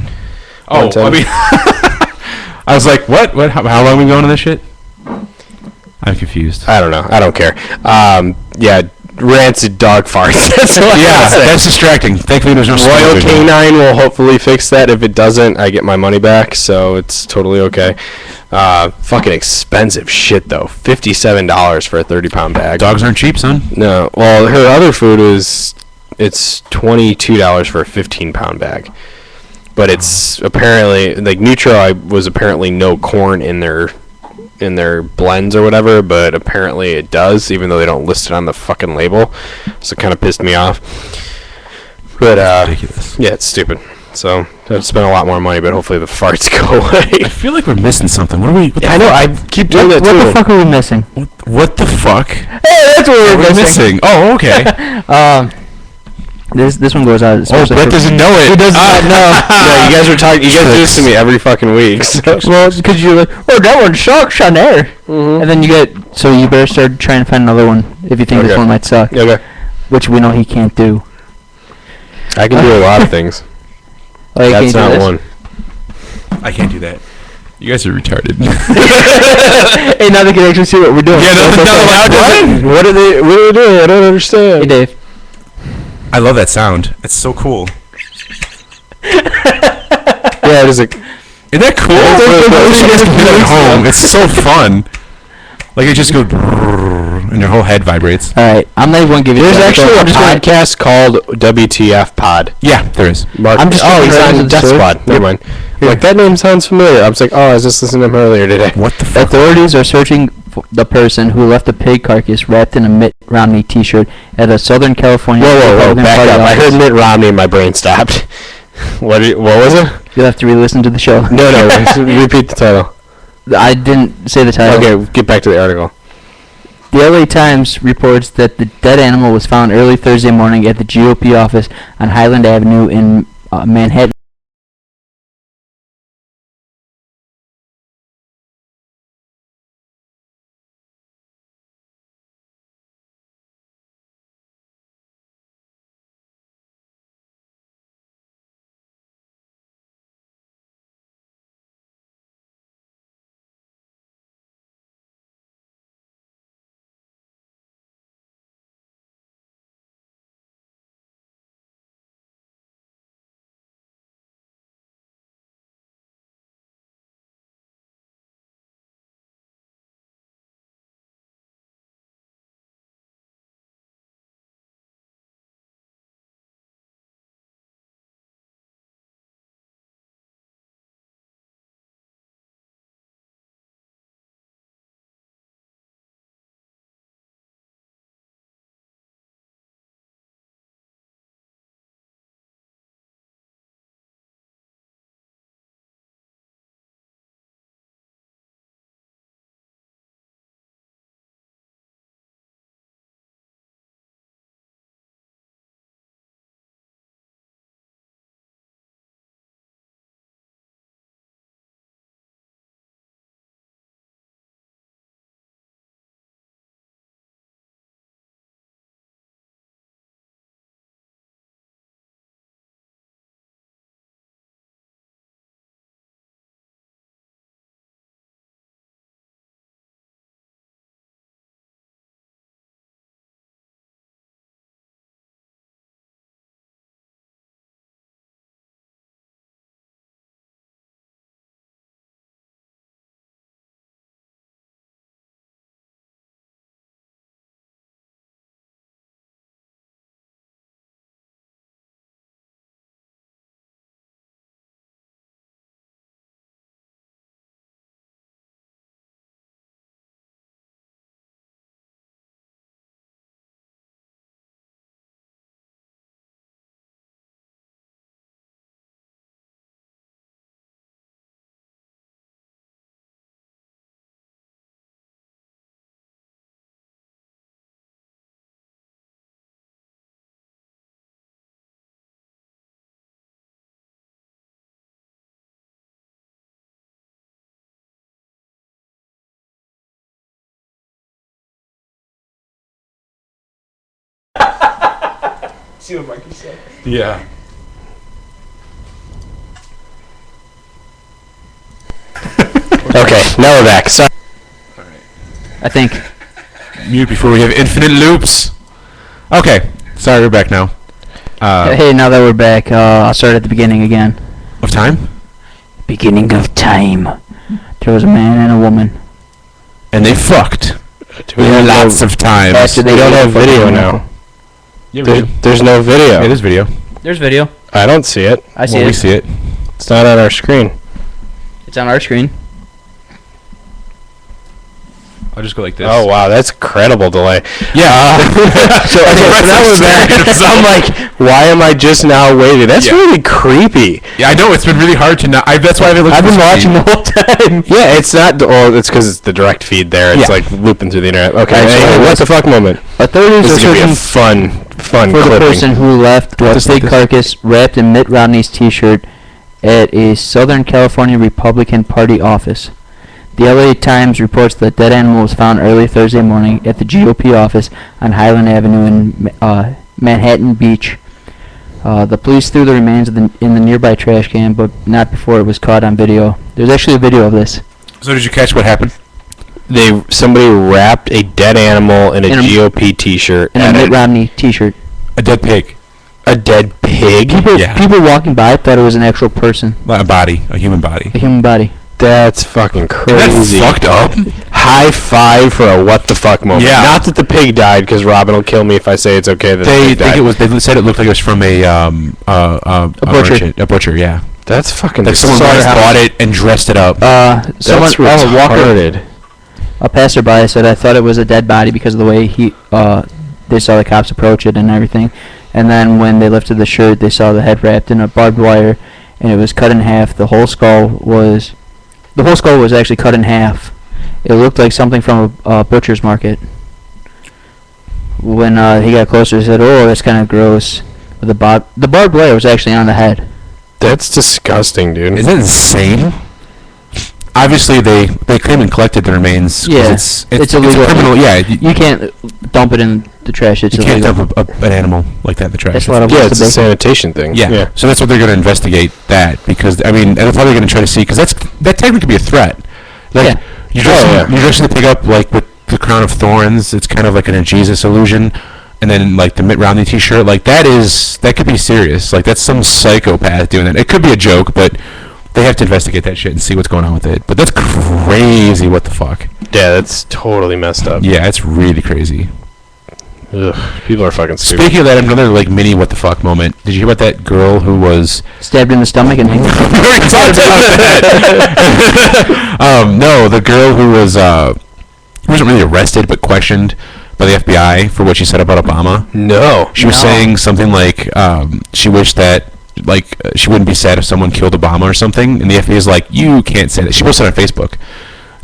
Speaker 3: Oh,
Speaker 1: 110.
Speaker 3: I mean, I was like, what? What? How long are we going on this shit? I'm confused.
Speaker 1: I don't know. I don't care. Yeah, rancid dog farts. That's what
Speaker 3: Yeah,
Speaker 1: I say.
Speaker 3: that's distracting. Thankfully, there's no
Speaker 1: Royal
Speaker 3: smell visual.
Speaker 1: Canine will hopefully fix that. If it doesn't, I get my money back, so it's totally okay. Fucking expensive shit though. $57 for a 30-pound bag.
Speaker 3: Dogs aren't cheap, son.
Speaker 1: No. Well, her other food it's $22 for a 15-pound bag. But it's apparently like Nutri was apparently no corn in their blends or whatever, but apparently it does, even though they don't list it on the fucking label. So it kind of pissed me off. But
Speaker 3: Ridiculous.
Speaker 1: yeah, it's stupid. So I've spent a lot more money, but hopefully the farts go away.
Speaker 3: I feel like we're missing something. What are we? What the
Speaker 1: I know. I keep doing that
Speaker 2: What
Speaker 1: too.
Speaker 2: the fuck are we missing?
Speaker 3: What the fuck?
Speaker 2: Hey, that's what
Speaker 3: What are we missing? Oh, okay.
Speaker 2: This one goes out.
Speaker 3: Oh,
Speaker 2: especially
Speaker 3: Brett
Speaker 2: for-
Speaker 3: doesn't know it.
Speaker 2: He does not know.
Speaker 1: No, you guys are talking. You guys do this to me every fucking week. So.
Speaker 2: Well, it's because you're like, oh, that one sucks on air. And then you better start trying to find another one if you think this
Speaker 1: Okay.
Speaker 2: one might suck,
Speaker 1: Okay.
Speaker 2: which we know he can't do.
Speaker 1: I can do a lot of things.
Speaker 2: Oh, you
Speaker 1: That's
Speaker 2: can't do
Speaker 1: not
Speaker 2: this?
Speaker 1: one.
Speaker 3: I can't do that. You guys are retarded.
Speaker 2: Hey, now they can actually see what we're doing.
Speaker 3: Yeah,
Speaker 2: That's
Speaker 3: no,
Speaker 2: okay.
Speaker 3: now doesn't.
Speaker 1: What are they doing? I don't
Speaker 2: Hey,
Speaker 1: understand.
Speaker 2: Dave.
Speaker 3: I love that sound. It's so cool.
Speaker 1: Yeah, it is a.
Speaker 3: Isn't that cool?
Speaker 1: It's
Speaker 3: You guys can do that at home. It's so fun. Like it just goes, and your whole head vibrates.
Speaker 2: All right, I'm not even going to give you.
Speaker 1: There's
Speaker 2: the
Speaker 1: actually a
Speaker 2: I'm just gonna-
Speaker 1: podcast called WTF Pod.
Speaker 3: Yeah, there is.
Speaker 1: Mark,
Speaker 2: I'm just gonna
Speaker 1: he's
Speaker 2: try
Speaker 1: on
Speaker 2: to
Speaker 1: Death
Speaker 2: search.
Speaker 1: Spot. Never mind. Like that name sounds familiar. I was like, oh, I was just listening to him earlier today.
Speaker 3: What the fuck?
Speaker 2: Authorities are searching for the person who left a pig carcass wrapped in a Mitt Romney T-shirt at a Southern California
Speaker 1: Whoa,
Speaker 2: Republican
Speaker 1: back
Speaker 2: Party
Speaker 1: up. I
Speaker 2: office.
Speaker 1: heard Mitt Romney and my brain stopped. What was it?
Speaker 2: You'll have to re-listen to the show.
Speaker 1: No, repeat the title.
Speaker 2: I didn't say the title.
Speaker 1: Okay, get back to the article.
Speaker 2: The LA Times reports that the dead animal was found early Thursday morning at the GOP office on Highland Avenue in Manhattan.
Speaker 1: See what Mikey said.
Speaker 3: Yeah.
Speaker 1: Okay, now we're back. Sorry.
Speaker 2: I think.
Speaker 3: Mute before we have infinite loops. Okay, sorry, we're back now.
Speaker 2: Hey, now that we're back, I'll start at the beginning again.
Speaker 3: Of time?
Speaker 2: Beginning of time. There was a man and a woman.
Speaker 3: And they fucked.
Speaker 1: We have
Speaker 3: Lots of times.
Speaker 2: After
Speaker 1: We don't have video now.
Speaker 3: Yeah,
Speaker 1: There's no video.
Speaker 3: It is video.
Speaker 2: There's video.
Speaker 1: I don't see it.
Speaker 2: I see
Speaker 3: Well,
Speaker 2: it.
Speaker 3: we see it.
Speaker 1: It's not on our screen.
Speaker 2: It's on our screen.
Speaker 3: I'll just go like this.
Speaker 1: Oh wow, that's incredible delay.
Speaker 3: Yeah.
Speaker 1: So now we're back. I'm like, why am I just now waiting? That's
Speaker 3: Yeah.
Speaker 1: really creepy.
Speaker 3: Yeah, I know. It's been really hard to not. That's why I've been
Speaker 2: I've been watching the whole time.
Speaker 1: Yeah, it's not. Oh, it's because it's the direct feed there. It's
Speaker 3: Yeah.
Speaker 1: like looping through the internet. Okay,
Speaker 2: Alright, so
Speaker 1: anyway, what the fuck moment?
Speaker 2: Authorities
Speaker 1: This
Speaker 2: are
Speaker 1: is gonna be a
Speaker 2: searching
Speaker 1: fun
Speaker 2: for the
Speaker 1: clipping.
Speaker 2: person who left a
Speaker 3: Just like
Speaker 2: big
Speaker 3: this.
Speaker 2: carcass wrapped in Mitt Romney's T-shirt at a Southern California Republican Party office. The LA Times reports that dead animal was found early Thursday morning at the GOP office on Highland Avenue in Manhattan Beach. The police threw the remains in the nearby trash can, but not before it was caught on video. There's actually a video of this.
Speaker 3: So did you catch what happened?
Speaker 1: Somebody wrapped a dead animal in a GOP T-shirt
Speaker 2: In a
Speaker 1: and
Speaker 2: Mitt Romney T-shirt.
Speaker 3: A dead pig.
Speaker 1: a dead pig.
Speaker 3: Yeah.
Speaker 2: People walking by thought it was an actual person,
Speaker 3: A body. A human body.
Speaker 2: a human body.
Speaker 1: That's fucking crazy.
Speaker 3: That's fucked up.
Speaker 1: High five for a what the fuck moment.
Speaker 3: Yeah.
Speaker 1: Not that the pig died, because Robin will kill me if I say it's okay that the
Speaker 3: They
Speaker 1: pig died.
Speaker 3: think it was. They said it looked like it was from a
Speaker 2: butcher.
Speaker 3: merchant. A butcher. Yeah.
Speaker 1: That's fucking
Speaker 3: Like someone bought it and dressed it up.
Speaker 2: Someone,
Speaker 1: That's retarded.
Speaker 2: a passerby said, "I thought it was a dead body because of the way they saw the cops approach it and everything. And then when they lifted the shirt, they saw the head wrapped in a barbed wire, and it was cut in half. The whole skull was actually cut in half. It looked like something from a butcher's market." When he got closer, he said, "Oh, that's kind of gross." But the barbed wire was actually on the head.
Speaker 1: That's disgusting, dude.
Speaker 3: Isn't that insane? Obviously, they came and collected the remains. 'Cause
Speaker 2: Yeah,
Speaker 3: it's
Speaker 2: it's illegal.
Speaker 3: It's a criminal. Yeah,
Speaker 2: You can't dump it in the trash. It's
Speaker 3: you can't
Speaker 2: illegal.
Speaker 3: dump an animal like that in the trash.
Speaker 2: That's what I
Speaker 1: Yeah,
Speaker 2: was
Speaker 1: it's a
Speaker 2: debating.
Speaker 1: sanitation thing.
Speaker 3: Yeah. So that's what they're going to investigate that because I mean that's how they're going to try to see because that technically could be a threat. Like
Speaker 2: Yeah.
Speaker 3: you're
Speaker 1: Oh,
Speaker 3: dressing the pig up like with the crown of thorns. It's kind of like a Jesus illusion, and then like the Mitt Romney T-shirt. Like that could be serious. Like that's some psychopath doing that. It could be a joke, but they have to investigate that shit and see what's going on with it. But that's crazy. What the fuck?
Speaker 1: Yeah, that's totally messed up.
Speaker 3: Yeah, it's really crazy.
Speaker 1: Ugh, people are fucking stupid.
Speaker 3: Speaking of that, another like mini what the fuck moment. Did you hear about that girl who was
Speaker 2: Stabbed in the stomach and
Speaker 3: we already talked about that. No, the girl who wasn't really arrested but questioned by the FBI for what she said about Obama.
Speaker 1: No.
Speaker 3: She was
Speaker 2: No.
Speaker 3: saying something like she wished that she wouldn't be sad if someone killed Obama or something, and the FBI is like, you can't say that. She posted it on Facebook.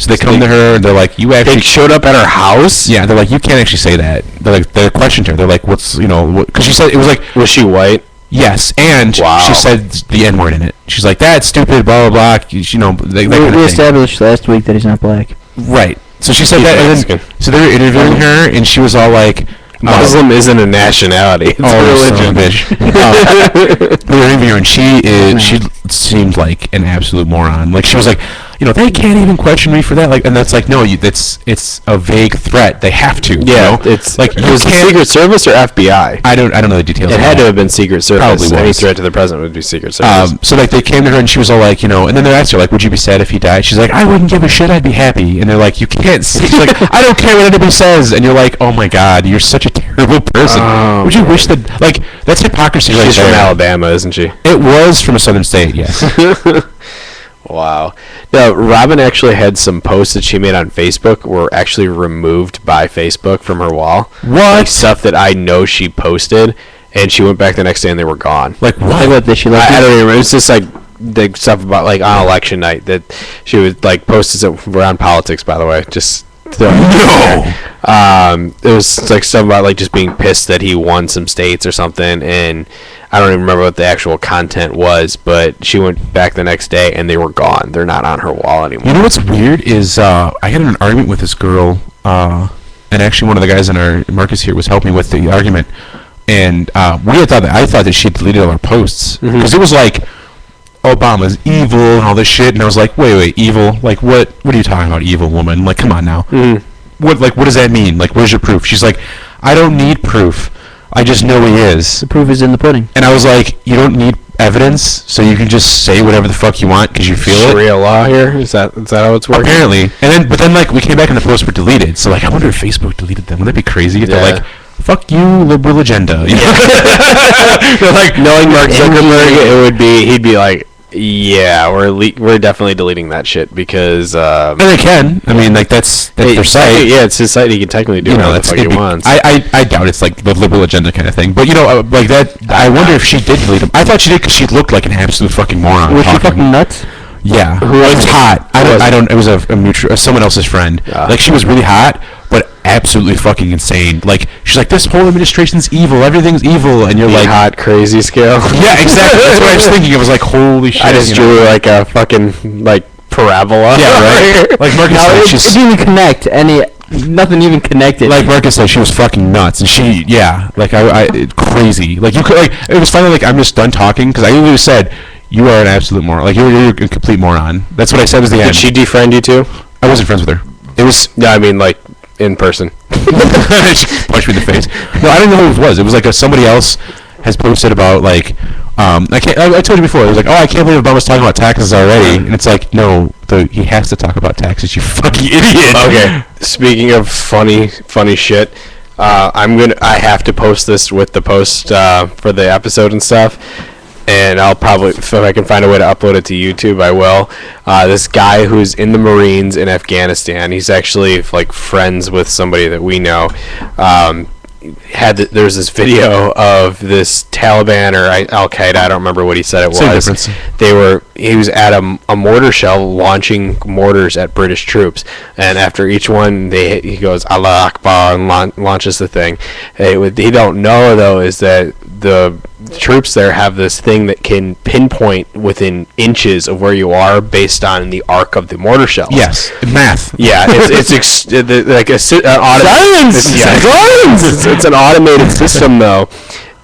Speaker 3: So they come to her and they're like, you actually
Speaker 1: They showed up at her house?
Speaker 3: yeah, they're like, you can't actually say that. They questioned her. They're like, what's because she said it was like
Speaker 1: Was she white?
Speaker 3: yes, and
Speaker 1: Wow.
Speaker 3: she said the N word in it. She's like, that's stupid, blah blah blah. That kind of
Speaker 2: we
Speaker 3: thing.
Speaker 2: established last week that he's not black.
Speaker 3: Right. So she said
Speaker 1: He's
Speaker 3: that, and
Speaker 1: Mexican.
Speaker 3: then, so they were interviewing her, and she was all like,
Speaker 1: Muslim isn't a nationality. It's
Speaker 3: "Oh,
Speaker 1: a
Speaker 3: son of a
Speaker 1: religion.
Speaker 3: bitch." They were interviewing her, and she seemed like an absolute moron. Like she was like, they can't even question me for that. Like, and that's like, no, it's a vague threat. They have to.
Speaker 1: Yeah,
Speaker 3: it's like
Speaker 1: was it Secret Service or FBI?
Speaker 3: I don't know the details.
Speaker 1: It
Speaker 3: of
Speaker 1: had
Speaker 3: that.
Speaker 1: to have been Secret Service.
Speaker 3: Probably
Speaker 1: Any
Speaker 3: was.
Speaker 1: threat to the president would be Secret Service.
Speaker 3: So like they came to her and she was all like, and then they asked her like, would you be sad if he died? She's like, I wouldn't give a shit. I'd be happy. And they're like, you can't say. She's like, I don't care what anybody says. And you're like, oh my god, you're such a terrible person.
Speaker 1: Oh,
Speaker 3: would you
Speaker 1: man.
Speaker 3: wish that that's hypocrisy right
Speaker 1: She's
Speaker 3: there.
Speaker 1: from Alabama, isn't she?
Speaker 3: It was from a southern state, yes.
Speaker 1: Wow. No, Robin actually had some posts that she made on Facebook were actually removed by Facebook from her wall.
Speaker 3: What?
Speaker 1: Like stuff that I know she posted, and she went back the next day and they were gone.
Speaker 3: Like
Speaker 2: I
Speaker 3: what?
Speaker 2: bet that she left.
Speaker 1: I don't even remember. It's just like the stuff about like on election night that she would like post it. We're on politics, by the way. Just
Speaker 3: No.
Speaker 1: it was like stuff about like just being pissed that he won some states or something, and I don't even remember what the actual content was, but she went back the next day and they were gone. They're not on her wall anymore.
Speaker 3: You know what's weird is I had an argument with this girl, and actually one of the guys in our Marcus here was helping me with the argument. and I thought that she deleted all her posts because it was like Obama's evil and all this shit, and I was like, wait, evil? Like what are you talking about, evil woman? Like, come on now. What does that mean? Like, where's your proof? She's like, I don't need proof. I just know he is.
Speaker 2: The proof is in the pudding.
Speaker 3: And I was like, you don't need evidence, so you can just say whatever the fuck you want because you feel it.
Speaker 1: Sharia law here? Is that how it's working?
Speaker 3: Apparently. But then like we came back and the posts were deleted. So like I wonder if Facebook deleted them. Would that be crazy if they're like, fuck you, liberal agenda? You know?
Speaker 1: They're like, knowing Mark Zuckerberg, he'd be like, yeah, we're definitely deleting that shit because.
Speaker 3: And they can. I mean, like that's their site.
Speaker 1: Yeah, it's his site. He can technically do whatever the fuck he wants.
Speaker 3: I doubt it's like the liberal agenda kind of thing. But like that. I wonder if she did delete them. I thought she did because she looked like an absolute fucking moron.
Speaker 2: Was she fucking nuts?
Speaker 3: Yeah, it was hot. I don't. It was a mutual, someone else's friend. Like she was really hot, but absolutely fucking insane. Like she's like, this whole administration's evil. Everything's evil, and you're like
Speaker 1: hot crazy scale.
Speaker 3: Yeah, exactly. That's what I was thinking. It was like, holy shit.
Speaker 1: I just drew like a fucking like parabola.
Speaker 3: Yeah, right. Like Marcus said,
Speaker 2: it didn't even connect. Nothing even connected.
Speaker 3: Like Marcus said, she was fucking nuts, and like I crazy. Like you could like it was finally like I'm just done talking because I literally said. You are an absolute moron. Like, you're a complete moron. That's what I said was the end.
Speaker 1: Did she defriend you, too?
Speaker 3: I wasn't friends with her. It was...
Speaker 1: Yeah, I mean, like, in person.
Speaker 3: She punched me in the face. No, I don't know who it was. It was, like, somebody else has posted about, like... I told you before. It was like, oh, I can't believe Obama's talking about taxes already. And it's like, no, he has to talk about taxes, you fucking idiot.
Speaker 1: Okay. Speaking of funny shit... I have to post this with the post for the episode and stuff. And I'll probably, if I can find a way to upload it to YouTube, I will. This guy who's in the Marines in Afghanistan, he's actually like friends with somebody that we know. There's this video of this Taliban or Al Qaeda. I don't remember what he said it was.
Speaker 3: Same difference.
Speaker 1: He was at a mortar shell launching mortars at British troops, and after each one, he goes Allah Akbar and launches the thing. What they don't know though is that the troops there have this thing that can pinpoint within inches of where you are based on the arc of the mortar shells.
Speaker 3: Yes, math.
Speaker 1: Yeah, it's like it's an automated system though.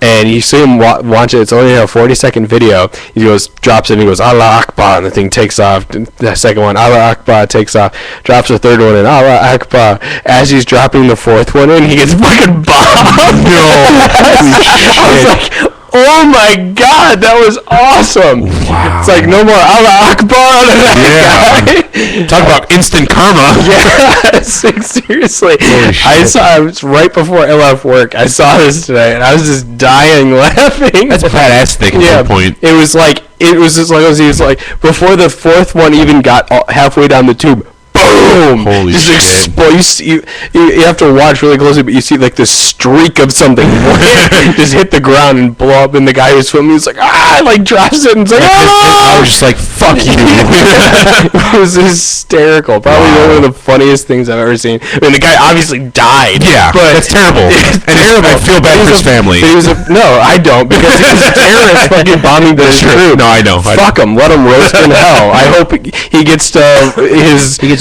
Speaker 1: And you see him watch it. It's only a 40-second video. He drops it, and he goes, Allah Akbar, and the thing takes off. The second one, Allah Akbar, takes off. Drops the third one in, Allah Akbar. As he's dropping the fourth one in, he gets fucking bombed. No. I was like, oh my god, that was awesome. Wow. It's like, no more Allah Akbar.
Speaker 3: Yeah. Talk about instant karma.
Speaker 1: Yes, seriously. It was right before I left work. I saw this today, and I was just dying laughing.
Speaker 3: That's a badass thing at some point.
Speaker 1: It was just like before the fourth one even got halfway down the tube. Boom!
Speaker 3: Holy shit!
Speaker 1: You have to watch really closely, but you see like this streak of something just hit the ground and blow up, and the guy who's swimming is like like drops it and it's like
Speaker 3: I was just like fuck you.
Speaker 1: It was hysterical. Probably one of the funniest things I've ever seen. I mean, the guy obviously died.
Speaker 3: Yeah, but that's terrible. Terrible. I feel bad for his family.
Speaker 1: No, I don't, because he was a terrorist fucking bombing the troops.
Speaker 3: No, I know.
Speaker 1: Fuck him. Let him roast in hell. I hope he gets to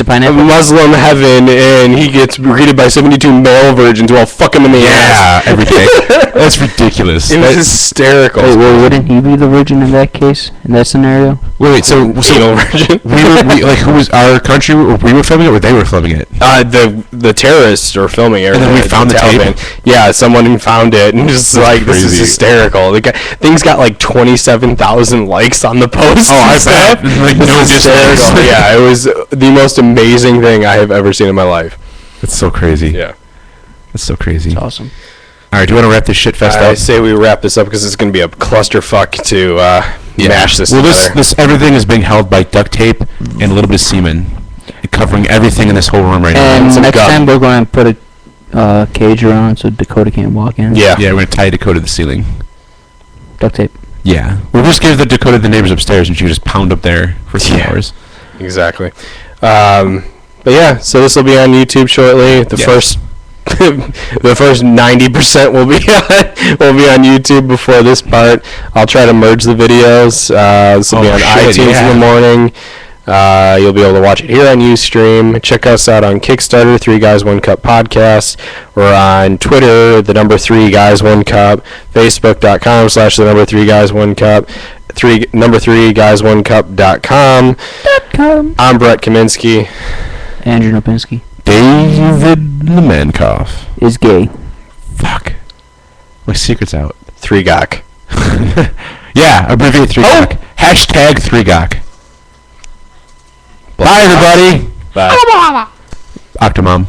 Speaker 2: pineapple
Speaker 1: Muslim heaven, and he gets greeted by 72 male virgins who all fuck him in the ass.
Speaker 3: Yeah, every day. That's ridiculous.
Speaker 1: It was hysterical.
Speaker 2: Wait, well, wouldn't he be the virgin in that case? In that scenario?
Speaker 3: Wait, so
Speaker 1: virgin?
Speaker 3: Who was our country? We were filming it, or they were filming it?
Speaker 1: The terrorists were filming it.
Speaker 3: And then we found the tape?
Speaker 1: Yeah, someone found it, and just like, this is hysterical. Things got like 27,000 likes on the post.
Speaker 3: Oh, I bet. Like, no
Speaker 1: hysterical. Yeah, it was the most amazing thing I have ever seen in my life.
Speaker 3: That's so crazy.
Speaker 1: Yeah.
Speaker 3: That's so crazy.
Speaker 2: It's awesome.
Speaker 3: All right, do you want to wrap this shit fest up?
Speaker 1: I say we wrap this up because it's going to be a clusterfuck to mash this together.
Speaker 3: Well, this everything is being held by duct tape and a little bit of semen, covering everything in this whole room right now.
Speaker 2: And next time we're going to put a cage around so Dakota can't walk in.
Speaker 1: Yeah.
Speaker 3: Yeah, we're going to tie Dakota to the ceiling.
Speaker 2: Duct tape.
Speaker 3: Yeah. We'll just give the Dakota the neighbors upstairs and she can just pound up there for 2 hours.
Speaker 1: Exactly. But yeah, so this will be on YouTube shortly. The first 90% will be on YouTube before this part. I'll try to merge the videos. This will be on iTunes in the morning. You'll be able to watch it here on Ustream. Check us out on Kickstarter, 3 Guys 1 Cup Podcast. We're on Twitter, the number 3 Guys 1 Cup. Facebook.com/the number 3 Guys 1 Cup. Number 3 Guys 1 Cup.com. I'm Brett Kaminsky.
Speaker 2: Andrew Nopinski.
Speaker 4: David Lemankoff
Speaker 2: Is gay.
Speaker 3: Fuck. My secret's out.
Speaker 1: 3GOC.
Speaker 3: Yeah, abbreviate 3GOC. Hashtag 3GOC. Bye, everybody.
Speaker 1: Bye.
Speaker 3: Octomom.